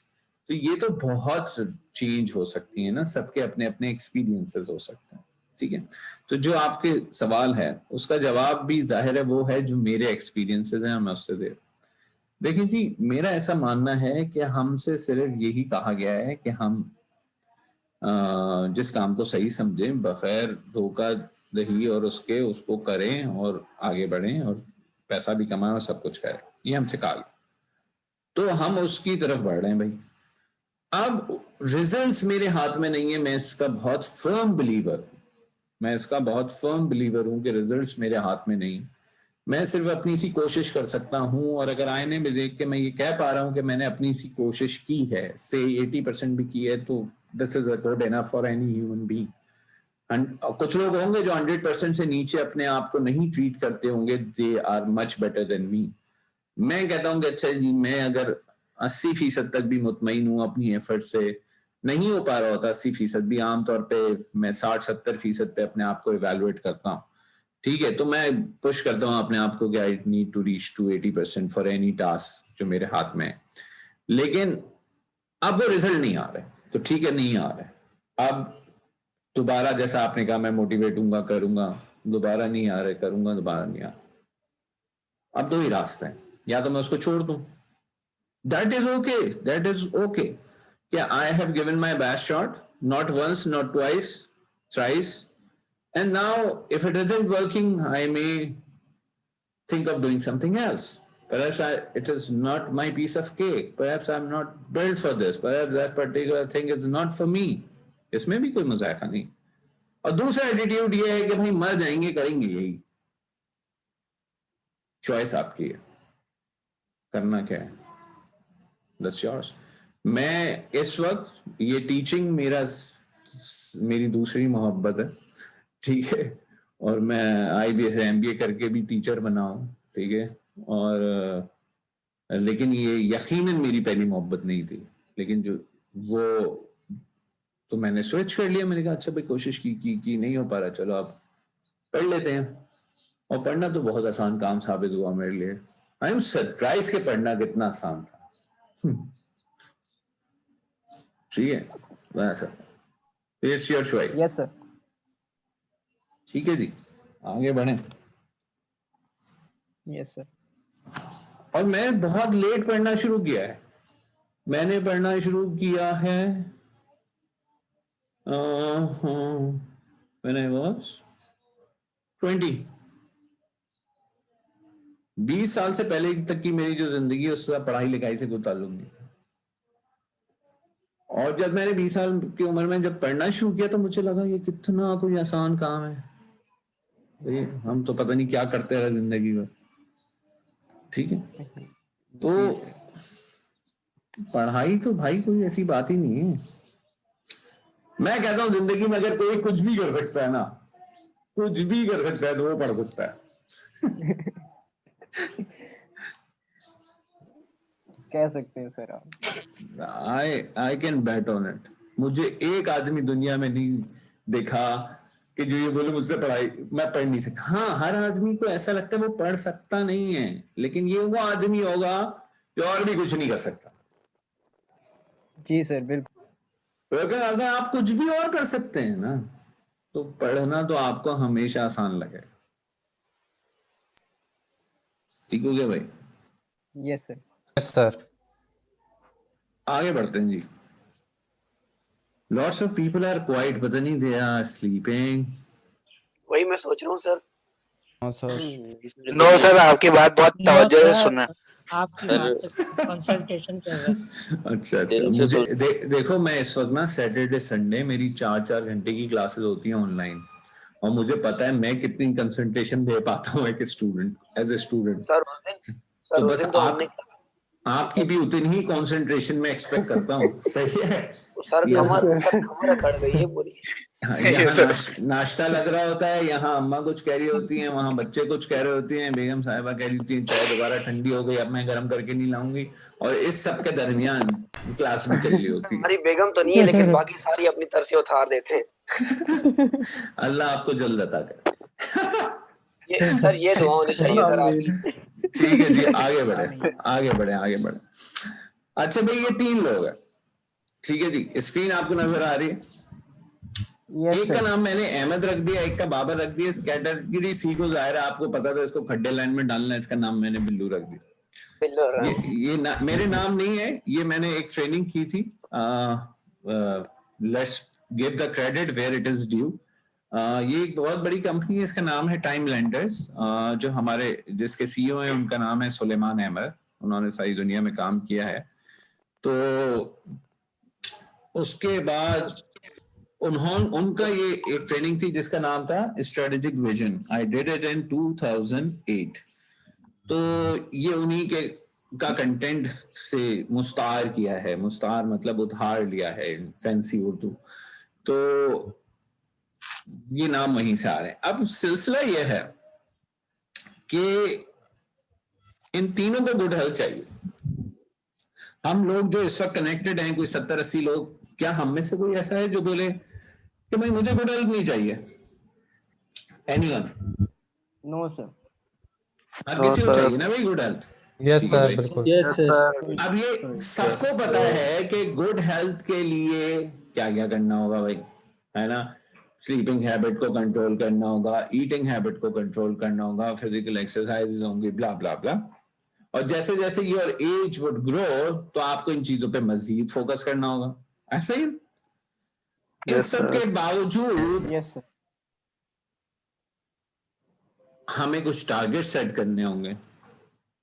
तो ये तो बहुत चेंज हो सकती है ना, सबके अपने अपने एक्सपीरियंसेस हो सकते हैं, ठीक है। तो जो आपके सवाल है उसका जवाब भी जाहिर है वो है जो मेरे एक्सपीरियंसेस हैं, मैं उससे दे। देखिए जी, मेरा ऐसा मानना है कि हमसे सिर्फ यही कहा गया है कि हम जिस काम को सही समझें, बगैर धोखा दही और उसको करें और आगे बढ़ें और पैसा भी कमाएं और सब कुछ करें, ये हमसे कहा गया, तो हम उसकी तरफ बढ़ रहे हैं भाई। अब रिजल्ट्स मेरे हाथ में नहीं है, मैं इसका बहुत फर्म बिलीवर हूं कि रिजल्ट्स मेरे हाथ में नहीं, मैं सिर्फ अपनी सी कोशिश कर सकता हूं। और अगर आईने में देख के मैं ये कह पा रहा हूं कि मैंने अपनी सी कोशिश की है, से 80% भी की है, तो this is good enough for any human being. कुछ लोग होंगे जो 100% से नीचे अपने आप को नहीं ट्रीट करते होंगे, they are much better than me. मैं कहता हूं कि अच्छा जी, मैं अगर 80% तक भी मुतमईन हूं अपनी एफर्ट से, नहीं हो पा रहा होता 80% भी, आमतौर पे मैं 60-70% पे अपने आप को इवेलुएट करता हूँ, ठीक है, तो मैं पुश करता हूँ अपने आप को कि I need to reach to 80% for any task जो मेरे हाथ में है। लेकिन अब वो रिजल्ट नहीं आ रहे, तो ठीक है नहीं आ रहे, अब दोबारा जैसा आपने कहा मैं मोटिवेट हूंगा, करूंगा, दोबारा नहीं आ रहे, करूंगा, दोबारा नहीं आ रहे। अब दो ही रास्ते हैं, या तो मैं उसको छोड़ दूं, दैट इज ओके कि I have given my best shot, not once, not twice, thrice, and now if it isn't working, I may think of doing something else. Perhaps it is not my piece of cake, perhaps I'm not built for this, perhaps that particular thing is not for me. इसमें भी कोई मजाक नहीं। और दूसरा attitude ये है कि भाई मर जाएंगे, करेंगे, यही चॉइस आपकी है, करना क्या है, that's yours। मैं इस वक्त ये टीचिंग मेरी दूसरी मोहब्बत है, ठीक है, और मैं IBS MBA करके भी टीचर बना हूं, ठीक है, और लेकिन ये यकीनन मेरी पहली मोहब्बत नहीं थी, लेकिन जो वो तो मैंने स्विच कर लिया, मैंने कहा अच्छा भाई कोशिश की नहीं हो पा रहा, चलो आप पढ़ लेते हैं, और पढ़ना तो बहुत आसान काम साबित हुआ मेरे लिए। आई एम सरप्राइज के पढ़ना कितना आसान था। ठीक है, वैसा it's your choice. Yes sir. ठीक है जी, आगे बढ़े। Yes sir. और मैं बहुत लेट पढ़ना शुरू किया है। मैंने पढ़ना शुरू किया है when I was 20। 20 साल से पहले तक की मेरी जो जिंदगी है उससे पढ़ाई लिखाई से कोई ताल्लुक नहीं था। और जब मैंने 20 साल की उम्र में जब पढ़ना शुरू किया तो मुझे लगा ये कितना कोई आसान काम है, ये हम तो पता नहीं क्या करते रहे जिंदगी में। ठीक है, तो पढ़ाई तो भाई कोई ऐसी बात ही नहीं है। मैं कहता हूं जिंदगी में अगर कोई कुछ भी कर सकता है ना, कुछ भी कर सकता है तो वो पढ़ सकता है। कह सकते हैं सर आप। I can bat on it. मुझे एक आदमी दुनिया में नहीं देखा कि जो ये बोले मुझसे पढ़ाई मैं पढ़ नहीं सकता। हाँ, हर आदमी को ऐसा लगता है वो पढ़ सकता नहीं है, लेकिन ये वो आदमी होगा जो और भी कुछ नहीं कर सकता। जी सर बिल्कुल। अगर आप कुछ भी और कर सकते हैं ना तो पढ़ना तो आपको हमेशा आसान लगेगा। ठीक हो गया भाई? Yes sir. Yes sir. आगे बढ़ते हैं जी। Lots of people are quiet, पता नहीं they are sleeping। वही मैं सोच रहा हूँ सर। नो सर, आपकी बात बहुत तवज्जो से सुन रहे हैं। आपकी कंसल्टेशन कर रहे हैं। अच्छा मुझे देखो, मैं इस वक्त ना सैटरडे संडे मेरी 4-4 घंटे की क्लासेस होती हैं ऑनलाइन, और मुझे पता है मैं कितनी कंसंट्रेशन दे पाता हूँ एज ए स्टूडेंट। तो बस आपकी भी उतनी ही कंसंट्रेशन में एक्सपेक्ट करता हूँ। सही है सर, कमर अकड़ गई है पूरी। यहाँ नाश्ता लग रहा होता है, यहाँ अम्मा कुछ कह रही होती हैं, वहाँ बच्चे कुछ कह रहे होती हैं, बेगम साहिबा कह रही होती हैं चाय दोबारा ठंडी हो गई, अब मैं गर्म करके नहीं लाऊंगी, और इस सब के दरमियान क्लास में चल रही होती है। हमारी बेगम तो नहीं है, लेकिन बाकी सारी अपनी तरफ से उतार देते हैं। अल्लाह आपको जल्द अता करे। ये दुआ होनी चाहिए सर आपकी। ठीक है जी, आगे बढ़े। अच्छा भाई, ये 3 लोग हैं, ठीक है जी। स्क्रीन आपको नजर आ रही है? एक का नाम मैंने अहमद रख दिया, एक का बाबर रख दिया। इस कैटेगरी सी को जाहिर है आपको पता था इसको खड्डे लाइन में डालना है, इसका नाम मैंने बिल्लू रख दिया। ये मेरे नाम नहीं है, ये मैंने एक ट्रेनिंग की थी। Let's give the credit where it is due. ये एक बहुत बड़ी कंपनी है, इसका नाम है टाइम लैंडर्स। जो हमारे जिसके सीईओ हैं उनका नाम है सुलेमान अहमद, उन्होंने सारी दुनिया में काम किया है। तो उसके बाद उनका ये एक ट्रेनिंग थी जिसका नाम था strategic vision. I did it in 2008। तो ये उन्हीं के का कंटेंट से मुस्तार किया है। मुस्तार मतलब उधार लिया है, फैंसी उर्दू। तो ये नाम वहीं से आ रहे हैं। अब सिलसिला ये है कि इन तीनों को गुड हेल्थ चाहिए। हम लोग जो इस वक्त कनेक्टेड हैं, कोई 70-80 लोग, क्या हम में से कोई ऐसा है जो बोले कि भाई मुझे गुड हेल्थ नहीं चाहिए? एनीवन? No sir. हर किसी को चाहिए ना भाई गुड हेल्थ। यस सर, बिल्कुल। Yes sir. अब ये सबको पता है कि गुड हेल्थ के लिए क्या क्या करना होगा भाई, है ना? स्लीपिंग हैबिट को कंट्रोल करना होगा, ईटिंग हैबिट को कंट्रोल करना होगा, फिजिकल एक्सरसाइजेज होंगी, ब्ला ब्ला ब्ला। और जैसे जैसे योर एज वुड ग्रो तो आपको इन चीजों पे मजीद फोकस करना होगा, ऐसा ही। इस सब के बावजूद हमें कुछ टारगेट सेट करने होंगे।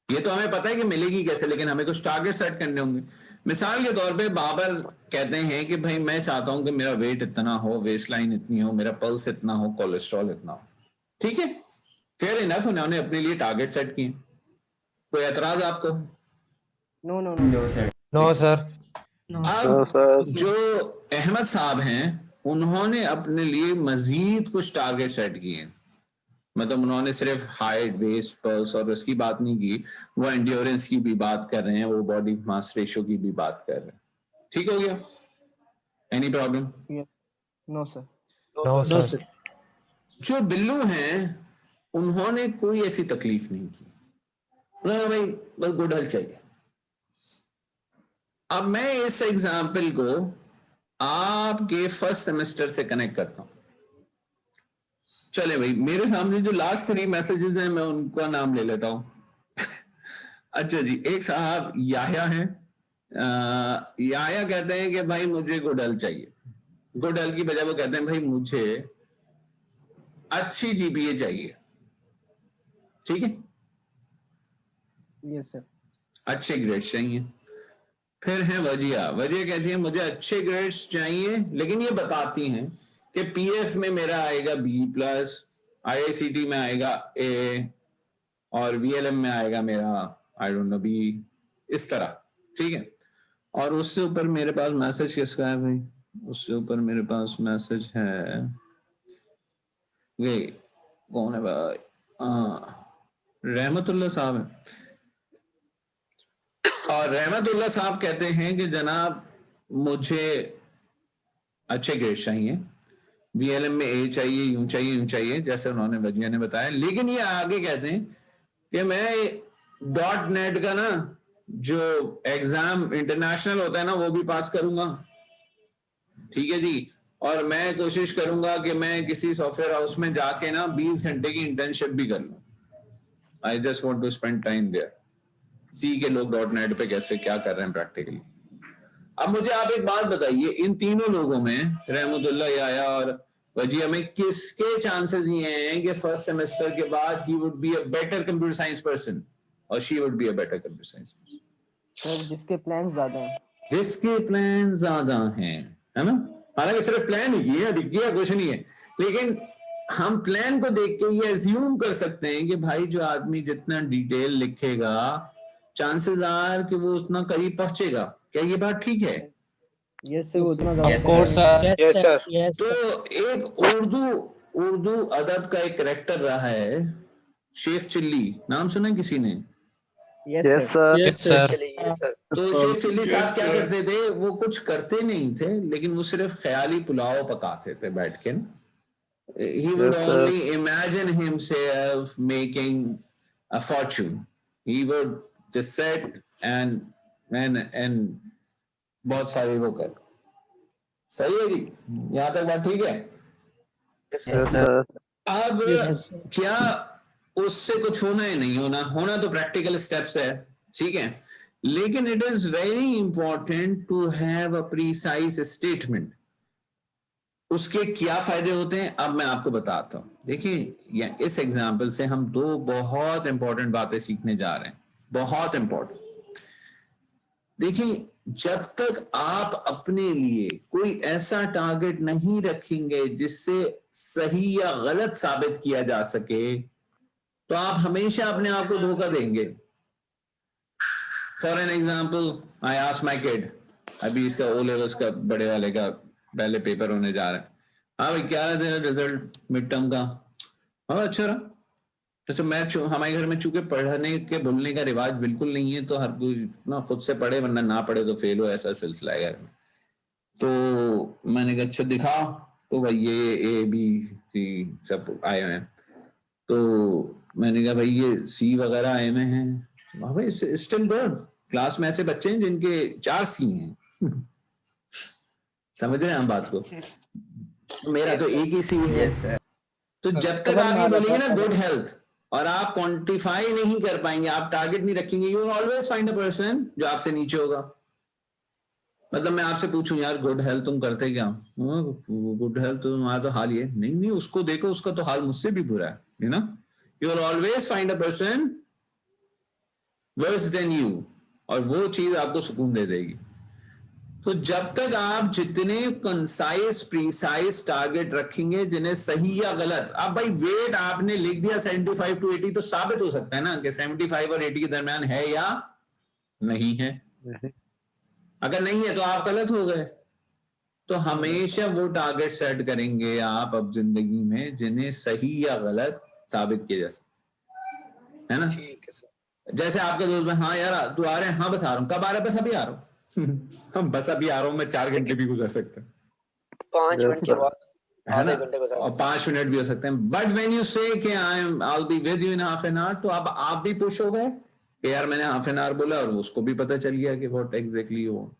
ये तो हमें पता है कि मिलेगी कैसे, लेकिन हमें कुछ टारगेट सेट करने होंगे। मिसाल के तौर पे बाबर कहते हैं कि भाई मैं चाहता हूं कि मेरा वेट इतना हो, वेस्ट लाइन इतनी हो, मेरा पल्स इतना हो, कोलेस्ट्रॉल इतना हो। ठीक है, फेयर इनफ, उन्होंने अपने लिए टारगेट सेट किए। कोई एतराज आपको? No no no sir. No sir. अब जो अहमद साहब हैं उन्होंने अपने लिए मजीद कुछ टारगेट सेट किए। मतलब उन्होंने सिर्फ हाइट, वेस्ट, पल्स और उसकी बात नहीं की, वो एंड्योरेंस की भी बात कर रहे हैं, वो बॉडी मास रेशियो की भी बात कर रहे हैं। ठीक हो गया? Any problem? No sir. No sir. जो बिल्लू हैं उन्होंने कोई ऐसी तकलीफ नहीं की, उन्होंने भाई बस गुड हेल्थ चाहिए। अब मैं इस एग्जाम्पल को आपके फर्स्ट सेमेस्टर से कनेक्ट करता हूं। चले भाई, मेरे सामने जो लास्ट 3 मैसेजेस हैं मैं उनका नाम ले लेता हूं। अच्छा जी, एक साहब याह्या हैं। याह्या कहते हैं कि भाई मुझे गुड हेल्थ चाहिए। गुड हेल्थ की बजाय वो कहते हैं भाई मुझे अच्छी जीपीए चाहिए। ठीक है, यस सर। अच्छे ग्रेड्स चाहिए। फिर है वजिया। वजिया कहती है मुझे अच्छे ग्रेड्स चाहिए, लेकिन ये बताती हैं कि पीएफ में मेरा आएगा B+, आईआईसीटी में आएगा A और वीएलएम में आएगा मेरा आई डोंट नो B, इस तरह। ठीक है, और उससे ऊपर मेरे पास मैसेज किसका है भाई? उससे ऊपर मेरे पास मैसेज है, वे कौन है भाई? रहमतुल्लाह साहब है। और रहमतुल्लाह साहब कहते हैं कि जनाब मुझे अच्छे ग्रेड चाहिए, वीएलएम में A चाहिए, यूं चाहिए, यूं चाहिए, जैसे उन्होंने वजिया ने बताया। लेकिन ये आगे कहते हैं कि मैं .NET का ना जो एग्जाम इंटरनेशनल होता है ना वो भी पास करूंगा। ठीक है जी, और मैं कोशिश करूंगा कि मैं किसी सॉफ्टवेयर हाउस में जाके ना 20 घंटे की इंटर्नशिप भी कर लूं। I just want to spend time there, C के लोग .NET पे कैसे क्या कर रहे हैं प्रैक्टिकली। अब मुझे आप एक बात बताइए, इन तीनों लोगों में, रहमतुल्लाह, याह्या और वजिया में, किसके चांसेस ये हैं कि फर्स्ट सेमेस्टर के बाद ही would be a better computer science person और she would be a better computer science person? Sir जिसके प्लान ज्यादा हैं। जिसके प्लान ज्यादा हैं, है ना? हालांकि सिर्फ प्लान ही किया, किया कुछ नहीं है, लेकिन हम प्लान को देख के ये अज्यूम कर सकते हैं कि भाई जो आदमी जितना डिटेल लिखेगा चांसेस आर कि वो उतना करीब पहुंचेगा। क्या ये बात ठीक है? यस सर, उतना ज्यादा। Of course sir. Yes sir. Yes तो एक उर्दू अदब का एक कैरेक्टर रहा है, शेख चिल्ली, नाम सुना किसी ने? Yes sir. Yes sir. चलिए सर। तो शेख चिल्ली साहब क्या करते थे? वो कुछ करते नहीं थे, लेकिन वो सिर्फ ख्याली पुलाव पकाते थे बैठ के। He would only imagine himself making a fortune. He would just sit and बहुत सारे वो कर। सही है जी, यहाँ तक बात ठीक है? अब क्या उससे कुछ होना है नहीं होना? होना तो प्रैक्टिकल स्टेप्स है, ठीक है, लेकिन it is very important to have a precise statement. उसके क्या फायदे होते हैं अब मैं आपको बताता हूं। देखिए, इस एग्जाम्पल से हम 2 बहुत इंपॉर्टेंट बातें सीखने जा रहे हैं, बहुत इंपॉर्टेंट। देखिए, जब तक आप अपने लिए कोई ऐसा टारगेट नहीं रखेंगे जिससे सही या गलत साबित किया जा सके, तो आप हमेशा अपने आप को धोखा देंगे। For an example, I asked my kid, अभी इसका O लेवल्स का बड़े वाले का पहले पेपर होने जा रहा है। हाँ भाई, क्या है रिजल्ट मिड टर्म का? हाँ अच्छा रहा। तो मैं हमारे घर में चूंकि पढ़ने के बोलने का रिवाज बिल्कुल नहीं है, तो हर कोई ना खुद से पढ़े, वरना ना पढ़े तो फेल हो, ऐसा सिलसिला है घर में। तो मैंने कहा अच्छा दिखाओ, तो भाई ये ABC सब आए हुए हैं। तो मैंने कहा भाई ये C वगैरह आए हुए हैं। हाँ भाई, स्टिल गुड। क्लास में ऐसे बच्चे हैं जिनके 4 C हैं। समझ रहे हैं हम बात को? मेरा तो एक ही C है। तो जब तक आप ये बोलेंगे ना गुड हेल्थ और आप क्वांटिफाई नहीं कर पाएंगे, आप टारगेट नहीं रखेंगे, you will always find a person जो आपसे नीचे होगा। मतलब मैं आपसे पूछूं यार गुड हेल्थ तुम करते क्या? गुड हेल्थ तुम्हारा तो हाल ये नहीं, उसको देखो, उसका तो हाल मुझसे भी बुरा है, you know. You will always find a person worse than you, और वो चीज आपको सुकून दे देगी। तो जब तक आप जितने कंसाइज प्रीसाइज टारगेट रखेंगे, जिन्हें सही या गलत, अब भाई वेट आपने लिख दिया 75 to 80, तो साबित हो सकता है ना कि 75 और 80 के दरमियान है या नहीं है। अगर नहीं है तो आप गलत हो गए। तो हमेशा वो टारगेट सेट करेंगे आप अब जिंदगी में जिन्हें सही या गलत साबित किया जा सकता है ना। ठीक है सर। जैसे आपके दोस्त में, हाँ यार तू आ रहे हैं? हाँ बस आ रहा हूँ। कब आ रहा है? बस अभी आ रहा हूँ। हम बस अभी आ रहा हूँ, मैं 4 घंटे भी गुजर सकते हैं। 5 मिनट के बाद। है ना, आधे घंटे बता और 5 मिनट भी हो सकते हैं। बट व्हेन यू से कि I'll be with you in half an hour, तो अब आप भी पुश हो गए कि यार मैंने हाफ एन आवर बोला और उसको भी पता चल गया कि व्हाट एग्जैक्टली वो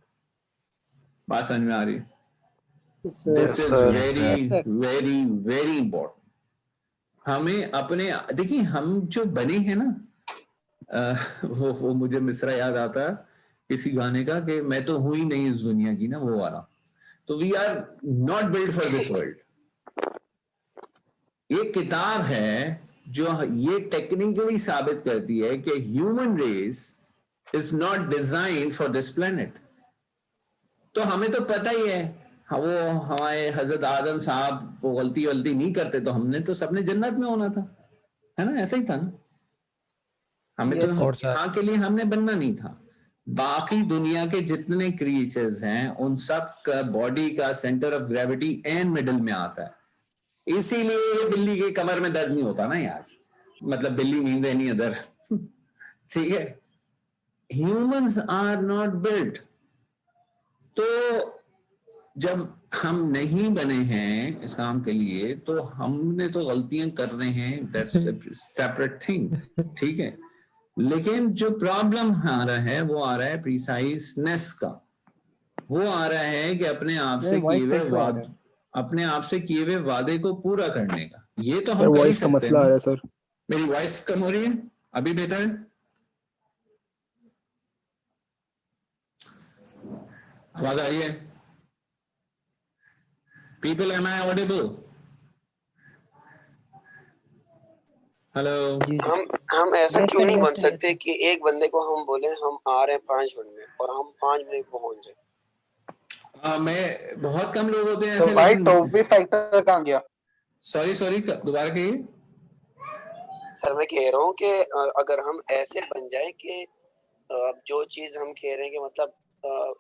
बात समझ में आ रही है। This is very very very important. हमें अपने, देखिए हम जो बने हैं ना, वो मुझे मिसरा याद आता है किसी गाने का कि मैं तो हूं ही नहीं इस दुनिया की ना, वो वाला। तो we are not build for this world. ये किताब है जो ये टेक्निकली साबित करती है कि human race is not designed for this planet. तो हमें तो पता ही है, वो हमारे हजरत आदम साहब वो गलती नहीं करते तो हमने तो सबने जन्नत में होना था, है ना, ऐसा ही था ना। हमें तो यहाँ के लिए हमने बनना नहीं था। बाकी दुनिया के जितने क्रिएचर्स हैं उन सब का बॉडी का centre of gravity and middle में आता है। इसीलिए ये बिल्ली के कमर में दर्द नहीं होता ना यार, मतलब बिल्ली मीन्स एनी अदर, ठीक है। Humans are not built. तो जब हम नहीं बने हैं इस काम के लिए तो हमने तो गलतियां कर रहे हैं, दैट्स सेपरेट थिंग, ठीक है। लेकिन जो प्रॉब्लम आ रहा है वो आ रहा है प्रिसाइसनेस का। वो आ रहा है कि अपने आप से किए हुए वादे को पूरा करने का। ये तो हम कर ही सकते हैं। सर मेरी वॉइस कम हो रही है अभी? बेहतर है? आवाज आ रही है? People, am I audible? Hello. हम ऐसा क्यों नहीं बन सकते कि एक बंदे को हम बोले हम आ रहे हैं 5 मिनट में और हम 5 मिनट पहुंच जाए? मैं बहुत कम लोग होते हैं तो ऐसे, भाई लेकिन टॉपिक फैक्टर कहाँ गया? सॉरी दोबारा कहिए। सर मैं कह रहा हूँ कि अगर हम ऐसे बन जाए कि जो चीज हम कह रहे हैं कि मतलब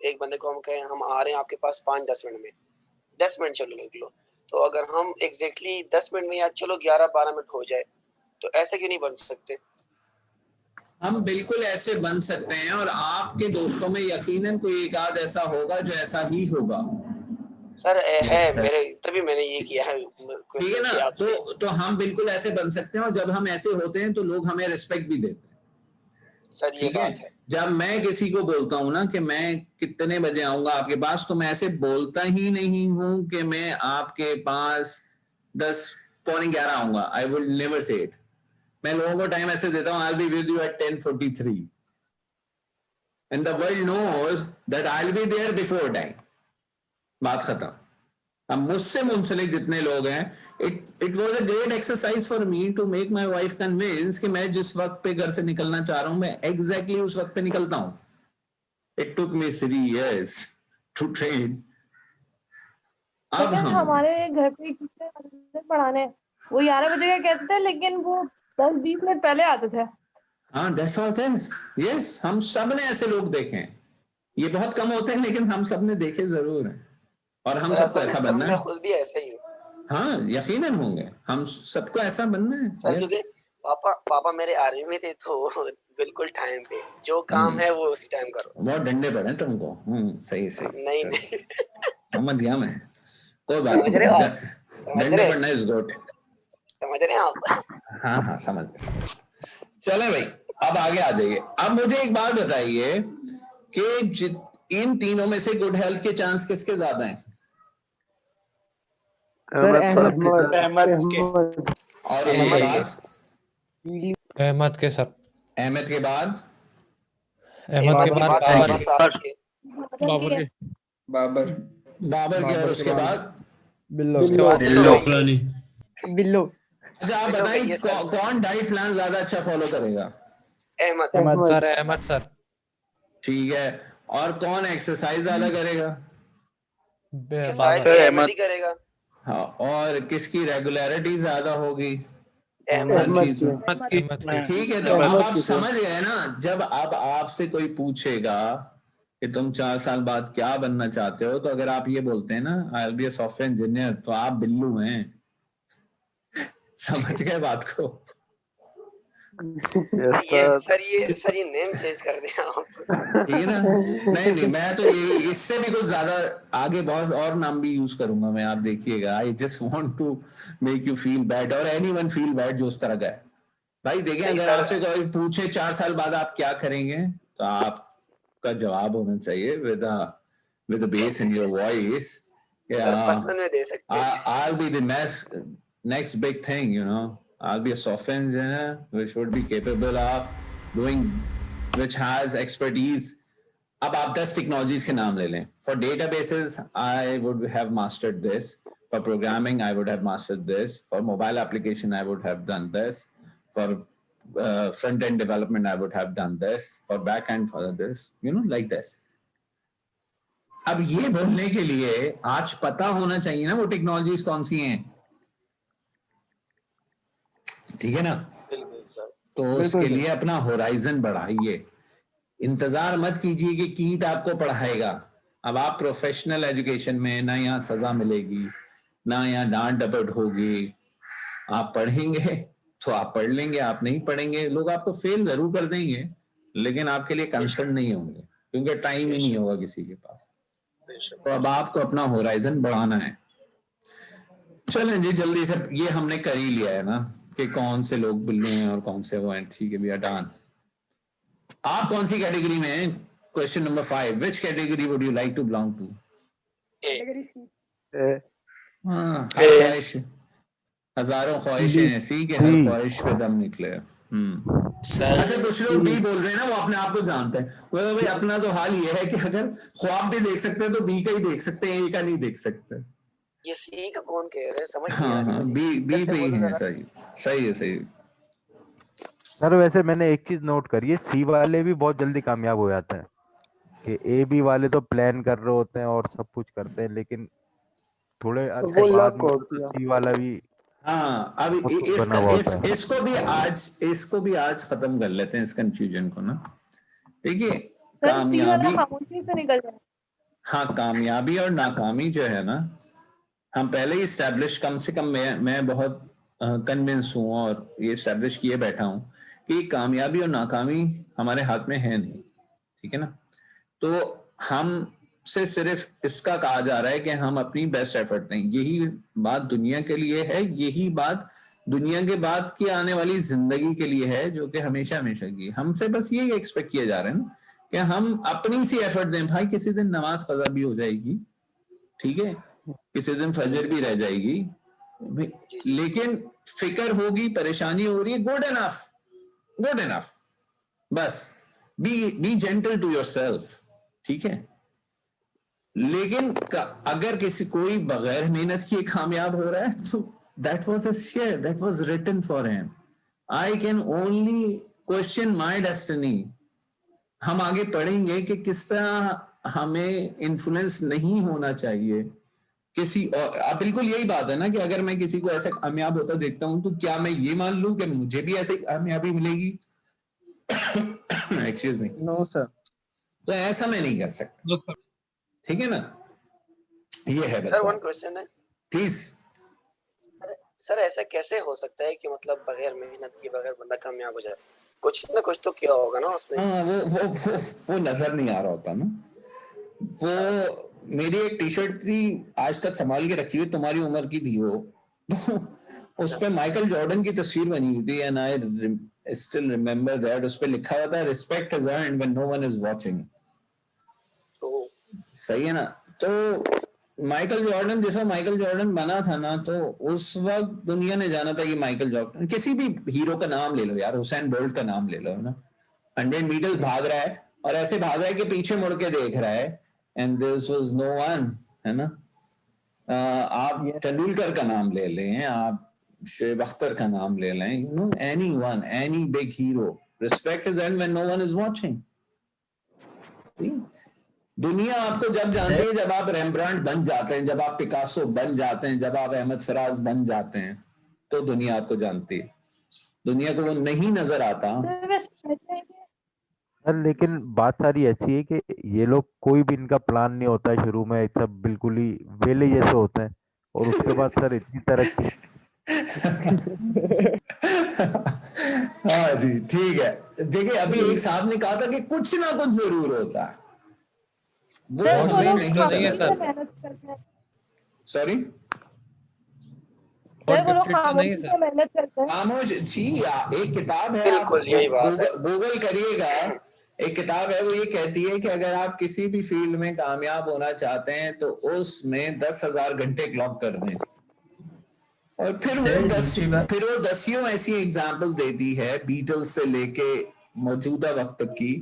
एक बंदे को हम कहें हम आ रहे हैं आपके पास 5-10 मिनट में, 10 मिनट चलो लिख लो, तो अगर हम एग्जैक्टली 10 मिनट में या चलो 11-12 मिनट हो जाए, तो ऐसे क्यों नहीं बन सकते? हम बिल्कुल ऐसे बन सकते हैं, और आपके दोस्तों में यकीनन कोई एक आध ऐसा होगा जो ऐसा ही होगा। सर है मेरे, तभी मैंने ये किया है। ठीक है ना, तो हम बिल्कुल ऐसे बन सकते हैं, और जब हम ऐसे होते हैं तो लोग हमें रिस्पेक्ट भी देते हैं। सर ये बात है। जब मैं किसी को बोलता हूं ना कि मैं कितने बजे आऊंगा आपके पास, तो मैं ऐसे बोलता ही नहीं हूं कि मैं आपके पास 10-11 आऊंगा। I would never say it. मैं लोगों को टाइम ऐसे देता हूं, I will be with you at 10:43 and the world knows that I will be there before time. बात खत्म। अब मुझसे मुंसलिक जितने लोग हैं, it was a great exercise for me to make my wife convince कि मैं जिस वक्त पे घर से निकलना चाह रहा हूं मैं एग्जैक्टली उस वक्त पे निकलता हूं। It took me 3 years to train. अब हमारे घर पे पढ़ाने वो 11 बजे का कहते थे, लेकिन वो 10-20 मिनट पहले आते थे। हाँ, that's all it is. Yes, हम सब ने ऐसे लोग देखे हैं। ये बहुत कम होते हैं लेकिन हम सब ने देखे जरूर हैं, और हम सबको ऐसा बनना है। मैं खुद भी ऐसा ही हूँ। हाँ, यकीनन होंगे, हम सबको ऐसा बनना है। सर क्योंकि पापा मेरे आर्मी में थे, तो बिल्कुल टाइम पे जो काम है वो उसी टाइम करो। बहुत डंडे पड़े तुमको। सही नहीं समझ गया मैं, कोई बात नहीं। डंडे पड़ना इज गुड, समझ रहे हैं आप? हाँ समझ गए। चले भाई, अब आगे आ जाइए। अब मुझे एक बात बताइए कि इन तीनों में से गुड हेल्थ के चांस किसके ज्यादा हैं? सर अहमद के। और इसके बाद अहमद के सर। अहमद के बाद बाबर के, और उसके बाद बिल्लो। अच्छा आप बताइए कौन डाइट प्लान ज्यादा अच्छा फॉलो करेगा? अहमद सर। ठीक है, और कौन एक्सरसाइज ज्यादा करेगा? अहमद ही करेगा। हाँ, और किसकी रेगुलरिटी ज्यादा होगी? अहमद। ठीक है, तो अब आप समझ गए ना। जब अब आपसे कोई पूछेगा कि तुम 4 साल बाद क्या बनना चाहते हो, तो अगर आप ये बोलते हैं ना आई will be a software engineer, तो आप बिल्लू हैं। समझ गए बात को? सर ये नेम चेंज कर दिया आप। ठीक है ना? नहीं मैं तो ये इससे भी कुछ ज्यादा आगे बहुत और नाम भी यूज करूंगा मैं, आप देखिएगा। I just want to make you feel bad और एनीवन फील बैड जो उस तरह का है। भाई देखें, अगर आपसे कोई पूछे 4 साल बाद आप क्या करेंगे, तो आपका जवाब होना चाहिए with a bass in your voice. I'll be the next big thing, you know. I'll be a software engineer which would be capable of doing, which has expertise. अब आप 10 टेक्नोलॉजीज के नाम ले लें. For databases, I would have mastered this. For programming, I would have mastered this. For mobile application, I would have done this. For front-end development, I would have done this. For back-end, for this, you know, like this. अब ये बोलने के लिए आज पता होना चाहिए ना वो टेक्नोलॉजीज कौन सी हैं, ठीक है ना? तो उसके लिए अपना होराइजन बढ़ाइए. इंतजार मत कीजिए कि कीट आपको पढ़ाएगा. अब आप प्रोफेशनल एजुकेशन में ना यहाँ सजा मिलेगी, ना यहाँ डांट डपट होगी. आप पढ़ेंगे तो आप पढ़ लेंगे, आप नहीं पढ़ेंगे लोग आपको फेल जरूर कर देंगे, लेकिन आपके लिए कंसर्न नहीं होंगे क्योंकि टाइम ही नहीं होगा किसी के पास. तो अब आपको अपना होराइजन बढ़ाना है. चलें जी जल्दी से, ये हमने कर ही लिया है ना कि कौन से लोग बिल्लू हैं और कौन से वो हैं. ठीक है भैया, डन. आप कौन सी कैटेगरी में हैं? Question number 5, which category would you like to belong to? हजारों ख्वाहिशें ऐसी कि हर ख्वाहिश पे दम निकले. अच्छा, कुछ लोग बी बोल रहे हैं ना, वो अपने आप को जानते हैं. भाई अपना तो हाल ये है कि अगर ख्वाब भी देख सकते हैं तो बी का ही देख सकते हैं, ए का नहीं देख सकते. ये सी का कौन कह रहे हैं समझ हाँ, बी पे ही है. सही है. सर वैसे मैंने एक चीज नोट करी है, सी वाले भी बहुत जल्दी कामयाब हो जाते हैं कि ए बी वाले तो प्लान कर रहे होते हैं और सब कुछ करते हैं, लेकिन थोड़े अर्से बाद सी वाला भी. हाँ, अब इसको भी आज खत्म कर लेते हैं इस कंफ्यूजन को ना. देखिए कामयाबी और नाकामी जो है ना, हम पहले ही इस्टेब्लिश, कम से कम मैं बहुत कन्विंस हूँ और ये इस्टेब्लिश किए बैठा हूँ कि कामयाबी और नाकामी हमारे हाथ में है नहीं. ठीक है ना? तो हम से सिर्फ इसका कहा जा रहा है कि हम अपनी बेस्ट एफर्ट दें. यही बात दुनिया के लिए है, यही बात दुनिया के बाद की आने वाली जिंदगी के लिए है, जो कि हमेशा की. हमसे बस यही एक्सपेक्ट किया जा रहा है ना कि हम अपनी सी एफर्ट दें. भाई किसी दिन नमाज कज़ा भी हो जाएगी, ठीक है, किसी दिन फजर भी रह जाएगी, लेकिन फिक्र होगी, परेशानी हो रही है, गुड इनफ. बस बी जेंटल टू योरसेल्फ. ठीक है? लेकिन अगर कोई बगैर मेहनत किए कामयाब हो रहा है तो that was a share, that was written for him. I can only question my destiny. हम आगे पढ़ेंगे कि किस तरह हमें इन्फ्लुएंस नहीं होना चाहिए किसी और. बिल्कुल यही बात है ना कि अगर मैं किसी को ऐसे कामयाब होता देखता हूं तो क्या मैं ये मान लूं कि मुझे भी ऐसे कामयाबी मिलेगी? Excuse me. No sir. तो ऐसा मैं नहीं कर सकता. ठीक है ना? ये है सर. वन क्वेश्चन है प्लीज. सर ऐसा कैसे हो सकता है कि मतलब बगैर मेहनत के बगैर बंदा कामयाब हो जाए? कुछ ना कुछ तो किया होगा ना उसने. हाँ, वो नजर नहीं आ रहा होता ना. वो मेरी एक टी शर्ट थी, आज तक संभाल के रखी हुई, तुम्हारी उम्र की थी वो. उस पे माइकल जॉर्डन की तस्वीर बनी हुई थी and I still remember that. उस पे लिखा हुआ था respect is earned when no one is watching. सही है ना? तो माइकल जॉर्डन, जैसा माइकल जॉर्डन बना था ना, तो उस वक्त दुनिया ने जाना था कि माइकल जॉर्डन, किसी भी हीरो का नाम ले लो यार, हुसैन बोल्ट का नाम ले लो ना, 100 मीटर्स भाग रहा है और ऐसे भाग रहा है कि पीछे मुड़ के देख रहा है and this was no one, है ना? आप तेंदुलकर का नाम ले लें, आप शुएब अख्तर का नाम ले लें, you know, anyone, any big hero, respect is earned when no one is watching. दुनिया आपको जब जानती है जब आप रेम्ब्रांड बन जाते हैं, जब आप पिकासो बन जाते हैं, जब आप अहमद फराज बन जाते हैं, तो दुनिया आपको जानती है. दुनिया को वो नहीं नजर आता. लेकिन बात सारी ऐसी है कि ये लोग, कोई भी इनका प्लान नहीं होता है शुरू में, सब बिल्कुल ही वेले जैसे होते हैं और उसके बाद सर इतनी तरक्की. हाँ जी ठीक है। देखिए अभी एक साहब ने कहा था कि कुछ ना कुछ जरूर होता है, वो हमें नहीं पता। सॉरी सर वो लोग खामोशी से मेहनत करते हैं। खामोश जी। एक किताब है, आप बिल्कुल यही बात है। गूगल करिएगा, एक किताब है वो ये कहती है कि अगर आप किसी भी फील्ड में कामयाब होना चाहते हैं तो उसमें 10,000 घंटे क्लॉक कर दें। और फिर वो दसियों ऐसी एग्जाम्पल देती है बीटल्स से लेके मौजूदा वक्त तक की,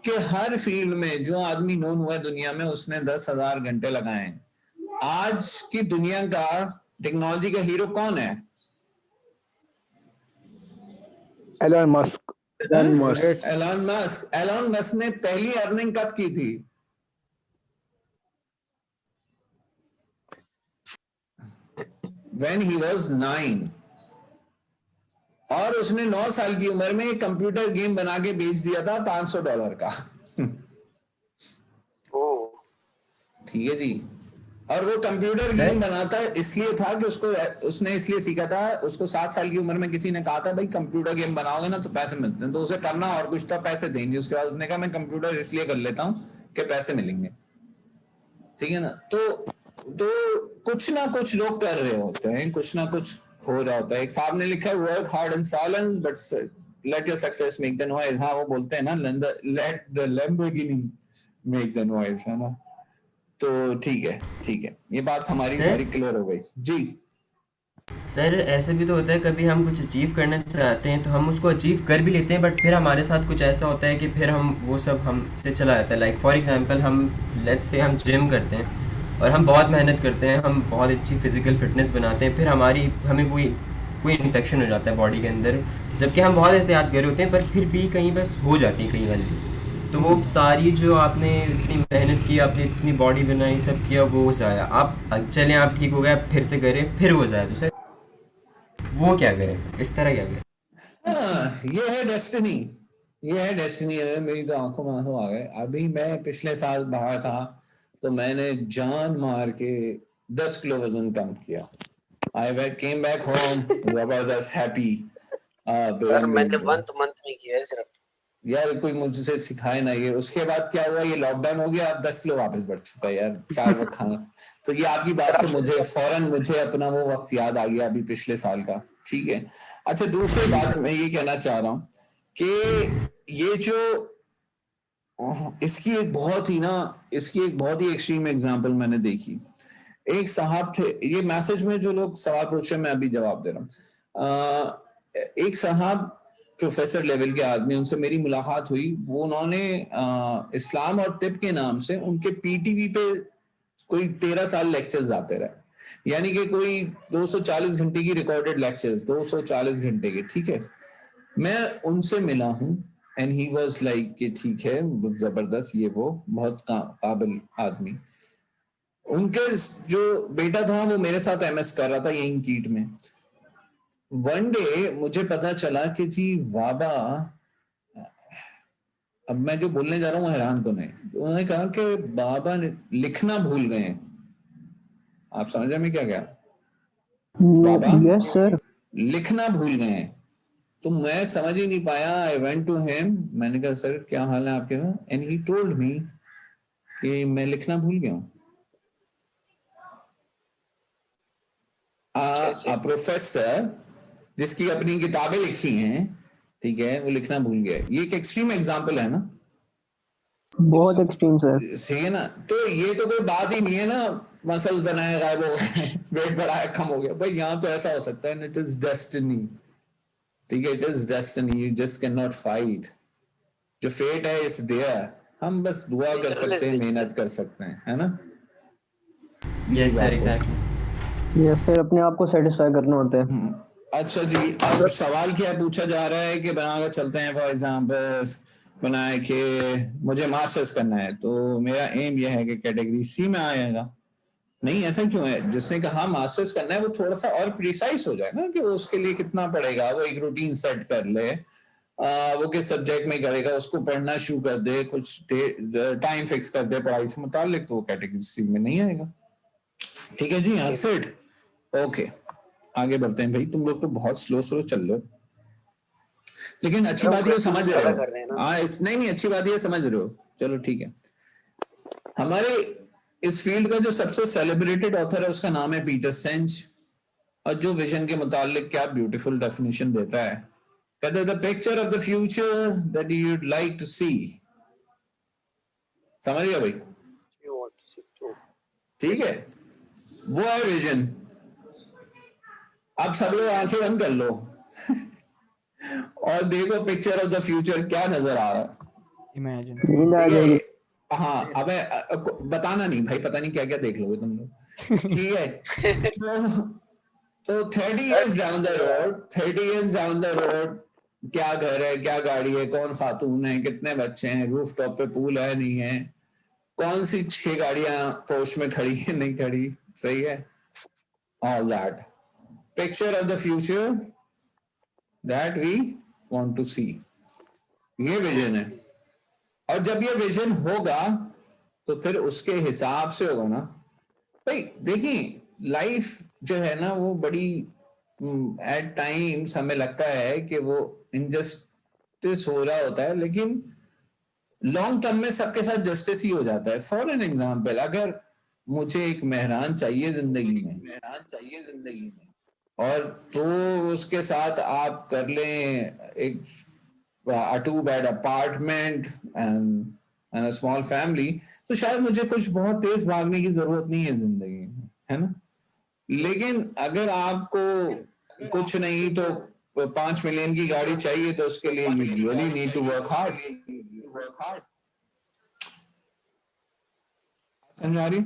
कि हर फील्ड में जो आदमी नोन हुआ है दुनिया में उसने 10,000 घंटे लगाए हैं। आज की दुनिया का टेक्नोलॉजी का हीरो कौन है? Elon Musk. एलन मस्क ने पहली अर्निंग कब की थी? When he was 9, और उसने 9 साल की उम्र में एक कंप्यूटर गेम बना के बेच दिया था $500 का। ठीक है जी। और वो कंप्यूटर गेम बनाता इसलिए था कि उसने इसलिए सीखा था, उसको 7 साल की उम्र में किसी ने कहा था भाई कंप्यूटर गेम बनाओगे ना तो पैसे मिलते हैं, तो उसे करना और कुछ तो पैसे देंगे। उसके बाद उसने कहा मैं कंप्यूटर इसलिए कर लेता हूं कि पैसे मिलेंगे। ठीक है ना। तो कुछ ना कुछ लोग कर रहे होते हैं, कुछ ना कुछ हो रहा होता है। एक साहब ने लिखा है work hard in silence but let your success make the noise. हाँ वो बोलते हैं ना let the Lamborghini make the noise, है ना। तो ठीक है, ये बात हमारी सारी क्लियर हो गई जी। सर ऐसे भी तो होता है, कभी हम कुछ अचीव करना चाहते हैं तो हम उसको अचीव कर भी लेते हैं, बट फिर हमारे साथ कुछ ऐसा होता है कि फिर हम वो सब हमसे चला जाता है। लाइक फॉर एग्जांपल हम लेट्स से हम जिम करते हैं और हम बहुत मेहनत करते हैं, हम बहुत अच्छी फिजिकल फिटनेस बनाते हैं, फिर हमें कोई इन्फेक्शन हो जाता है बॉडी के अंदर, जबकि हम बहुत एहतियात कर रहे होते हैं, पर फिर भी कहीं बस हो जाती है कहीं वाली। तो वो सारी जो आपने इतनी मेहनत की, आपने इतनी बॉडी बनाई, सब किया, वो ज़ाया। आप चलें, आप ठीक हो गए, आप फिर से करें, फिर वो ज़ाया। तो सर वो क्या करें, इस तरह क्या करें? ये है डेस्टिनी, मेरी तो आंखों में आंसू आ गए। अभी मैं पिछले साल बाहर था तो मैंने जान मार के 10 किलो वजन कम किया। I came back home जबरदस्त हैप्पी। सर मैंने मंथ में किया है सिर्फ। यार कोई मुझसे सिखाए ना ये। उसके बाद क्या हुआ, ये लॉकडाउन हो गया, अब 10 किलो वापस बढ़ चुका है यार, 4 वक्त खाना। तो ये आपकी बात से मुझे अपना वो वक्त याद आ गया अभी पिछले साल का। ठीक है। अच्छा दूसरी बात मैं ये कहना चाह रहा हूँ कि ये जो इसकी एक बहुत ही एक्सट्रीम एग्जांपल मैंने देखी। एक साहब थे, ये मैसेज में जो लोग सवाल पूछ रहे हैं मैं अभी जवाब दे रहा हूँ। एक साहब प्रोफेसर लेवल के आदमी, उनसे मेरी मुलाकात हुई। वो उन्होंने इस्लाम और तिब के नाम से उनके पीटीवी पे कोई 13 साल लेक्चर्स आते रहे, यानी कि कोई 240 घंटे की रिकॉर्डेड लेक्चर्स, 240 घंटे के। ठीक है। मैं उनसे मिला हूँ एंड ही वाज लाइक कि ठीक है जबरदस्त, ये वो बहुत काबिल आदमी। उनके जो बेटा था वो मेरे साथ एमएस कर रहा था यही कीट में। वन डे मुझे पता चला कि जी बाबा, अब मैं जो बोलने जा रहा हूँ हैरान तो नहीं, उन्होंने कहा कि बाबा लिखना भूल गए। आप समझ रहे मैं क्या कह रहा हूँ? बाबा यस सर, लिखना भूल गए। तो मैं समझ ही नहीं पाया। आई वेंट टू हिम, मैंने कहा सर क्या हाल है आपके? एंड ही टोल्ड मी कि मैं लिखना भूल गया हूँ। प्रोफेसर जिसकी अपनी किताबें लिखी हैं, ठीक है, वो लिखना भूल गया। ये एक एक्सट्रीम एग्जांपल है ना, बहुत एक्सट्रीम सर। सही है ना। तो ये तो कोई बात ही नहीं है ना, मसल्स बनाए गायब हो गए, वेट बढ़ाया कम हो गया। भाई यहाँ तो ऐसा हो सकता है। इट इज डेस्टिनी, ठीक है, it is destiny, you just can not fight. जो फेट है इज देयर, हम बस दुआ कर सकते हैं, मेहनत कर सकते हैं, है ना। Yes sir, exactly. Yes sir, अपने आप को सेटिस्फाई करना होता है। अच्छा जी, अब सवाल क्या पूछा जा रहा है कि बनाकर चलते हैं, फॉर एग्जांपल बनाए कि मुझे मास्टर्स करना है, तो मेरा एम यह है कि कैटेगरी सी में आएगा। नहीं, ऐसा क्यों है? जिसने कहा मास्टर्स करना है वो थोड़ा सा और प्रिसाइज हो जाए ना, कि वो उसके लिए कितना पड़ेगा, वो एक रूटीन सेट कर ले, वो किस सब्जेक्ट में करेगा, उसको पढ़ना शुरू कर दे, कुछ टाइम फिक्स कर दे पढ़ाई से मुतालिक, तो वो कैटेगरी सी में नहीं आएगा। ठीक है जी, हाँ सेट, ओके, आगे बढ़ते हैं। भाई तुम लोग तो बहुत स्लो चल रहे हो। लेकिन अच्छी हम बात ये समझ क्वेश्चन रहे ज्यादा हो। कर रहे हैं ना। हाँ नहीं अच्छी बात ये समझ रहे हो, चलो ठीक है। हमारे इस फील्ड का जो सबसे सेलिब्रेटेड ऑथर है उसका नाम है पीटर सेंच, और जो विजन के मुतालिक क्या ब्यूटीफुल डेफिनेशन देता है, कहते हैं the picture of the future that you'd like to see. समझ गया भाई? ठीक है, वो है विजन। अब सब लोग आंखें बंद कर लो और देखो पिक्चर ऑफ द फ्यूचर क्या नजर आ रहा है। इमेजिन। हाँ अबे बताना नहीं भाई, पता नहीं क्या क्या देख लोगे तुम लोग। ठीक है तो 30 years down the road, 30 years down the road, क्या घर है, क्या गाड़ी है, कौन खातून है, कितने बच्चे हैं, रूफ टॉप पे पूल है नहीं है, कौन सी 6 गाड़ियां पोर्च में खड़ी है नहीं खड़ी, सही है, all that picture of the future that we want to see, ये विजन है। और जब ये विजन होगा तो फिर उसके हिसाब से होगा ना भाई। देखिए लाइफ जो है ना वो बड़ी एट टाइम्स हमें लगता है कि वो इनजस्टिस हो रहा होता है, लेकिन लॉन्ग टर्म में सबके साथ जस्टिस ही हो जाता है। फॉर एन एग्जाम्पल, अगर मुझे एक मेहरान चाहिए जिंदगी में और तो उसके साथ आप कर लें एक a 2-bed apartment and a small family, तो शायद मुझे कुछ बहुत तेज भागने की जरूरत नहीं है जिंदगी में, है ना। लेकिन अगर आपको कुछ नहीं तो 5 मिलियन की गाड़ी चाहिए तो उसके लिए you really need to work hard। समझ आ रही?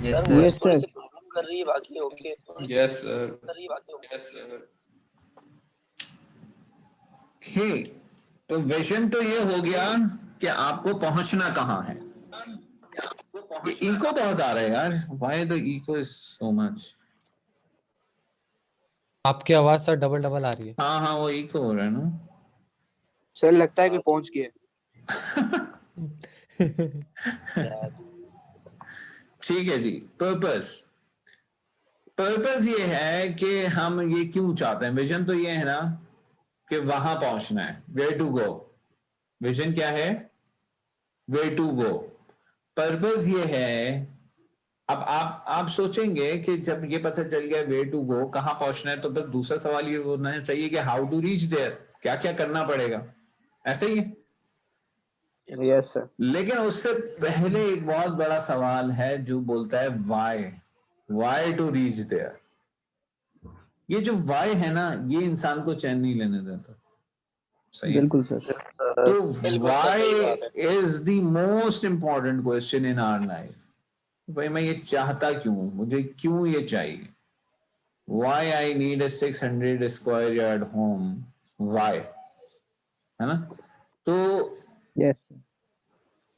सर वॉइस थोड़ी सी प्रॉब्लम कर रही है, बाकी ओके। Yes sir. तो विजन तो ये हो गया कि आपको पहुंचना कहाँ है। इको बहुत आ रहा है यार, why the echo is so much. आपकी आवाज सर डबल आ रही है। हाँ वो इको हो रहा है ना सर, लगता है कि पहुंच गए। ठीक है जी। पर्पस ये है कि हम ये क्यों चाहते हैं। विजन तो ये है ना कि वहां पहुंचना है, वेयर टू गो। विजन क्या है? Where to go. पर्पस ये है, अब आप सोचेंगे कि जब ये पता चल गया वेयर टू गो, कहां पहुंचना है, तो बस दूसरा सवाल ये होना चाहिए कि हाउ टू रीच देयर, क्या क्या करना पड़ेगा, ऐसे ही है। Yes sir. लेकिन उससे पहले एक बहुत बड़ा सवाल है जो बोलता है वाई टू रीच देयर। ये जो वाई है ना, ये इंसान को चैन नहीं लेने देता। सही है? बिल्कुल सर। तो why is the most important question in our life. भाई मैं ये चाहता क्यों, मुझे क्यों ये चाहिए, why I need a 600 square yard home, why, है ना। तो यस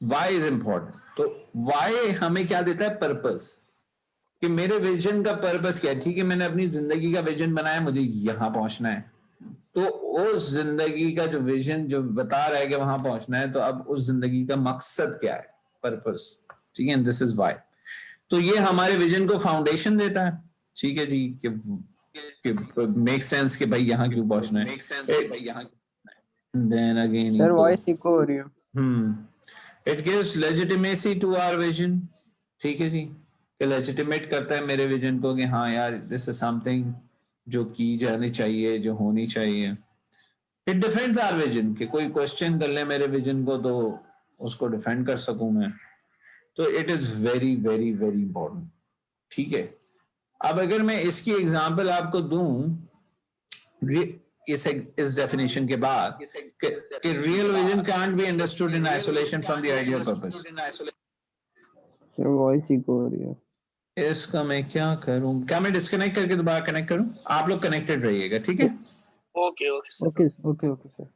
वाई इज इंपॉर्टेंट। तो वाई हमें क्या देता है? पर्पस, कि मेरे विजन का पर्पस क्या है। ठीक है, मैंने अपनी जिंदगी का विजन बनाया, मुझे यहां पहुंचना है, तो उस जिंदगी का जो विजन जो बता रहा है कि वहां पहुंचना है, तो अब उस जिंदगी का मकसद क्या है, पर्पस। ठीक है, दिस इज वाई। तो ये हमारे विजन को फाउंडेशन देता है। ठीक है जी, कि मेक सेंस कि भाई यहाँ क्यों पहुंचना है। Then again sir, voice echo हो रही है। It gives legitimacy to our vision. ठीक है जी, कि लेजिटिमेट करता है मेरे विजन को कि हाँ यार दिस इज समथिंग जो की जानी चाहिए, जो होनी चाहिए। इट डिफेंड्स आवर विजन, कि कोई क्वेश्चन कर ले मेरे विजन को तो उसको डिफेंड कर सकूं मैं। तो it is very very very important. ठीक है, अब अगर मैं इसकी एग्जांपल आपको दूं इस डेफिनेशन के बाद कि real vision can't be understood in isolation from the ideal purpose. Sir voice echo हो रही है। इसका मैं क्या करूं? क्या मैं डिस्कनेक्ट करके दोबारा कनेक्ट करूं? आप लोग कनेक्टेड रहिएगा, ठीक है। Okay sir. Okay sir.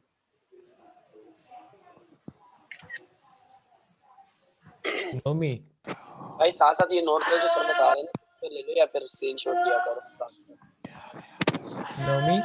Nomi भाई साथ साथ ये नोट करो जो सर बता रहे हैं ना, ले लो या फिर स्क्रीनशॉट लिया करो। नोमी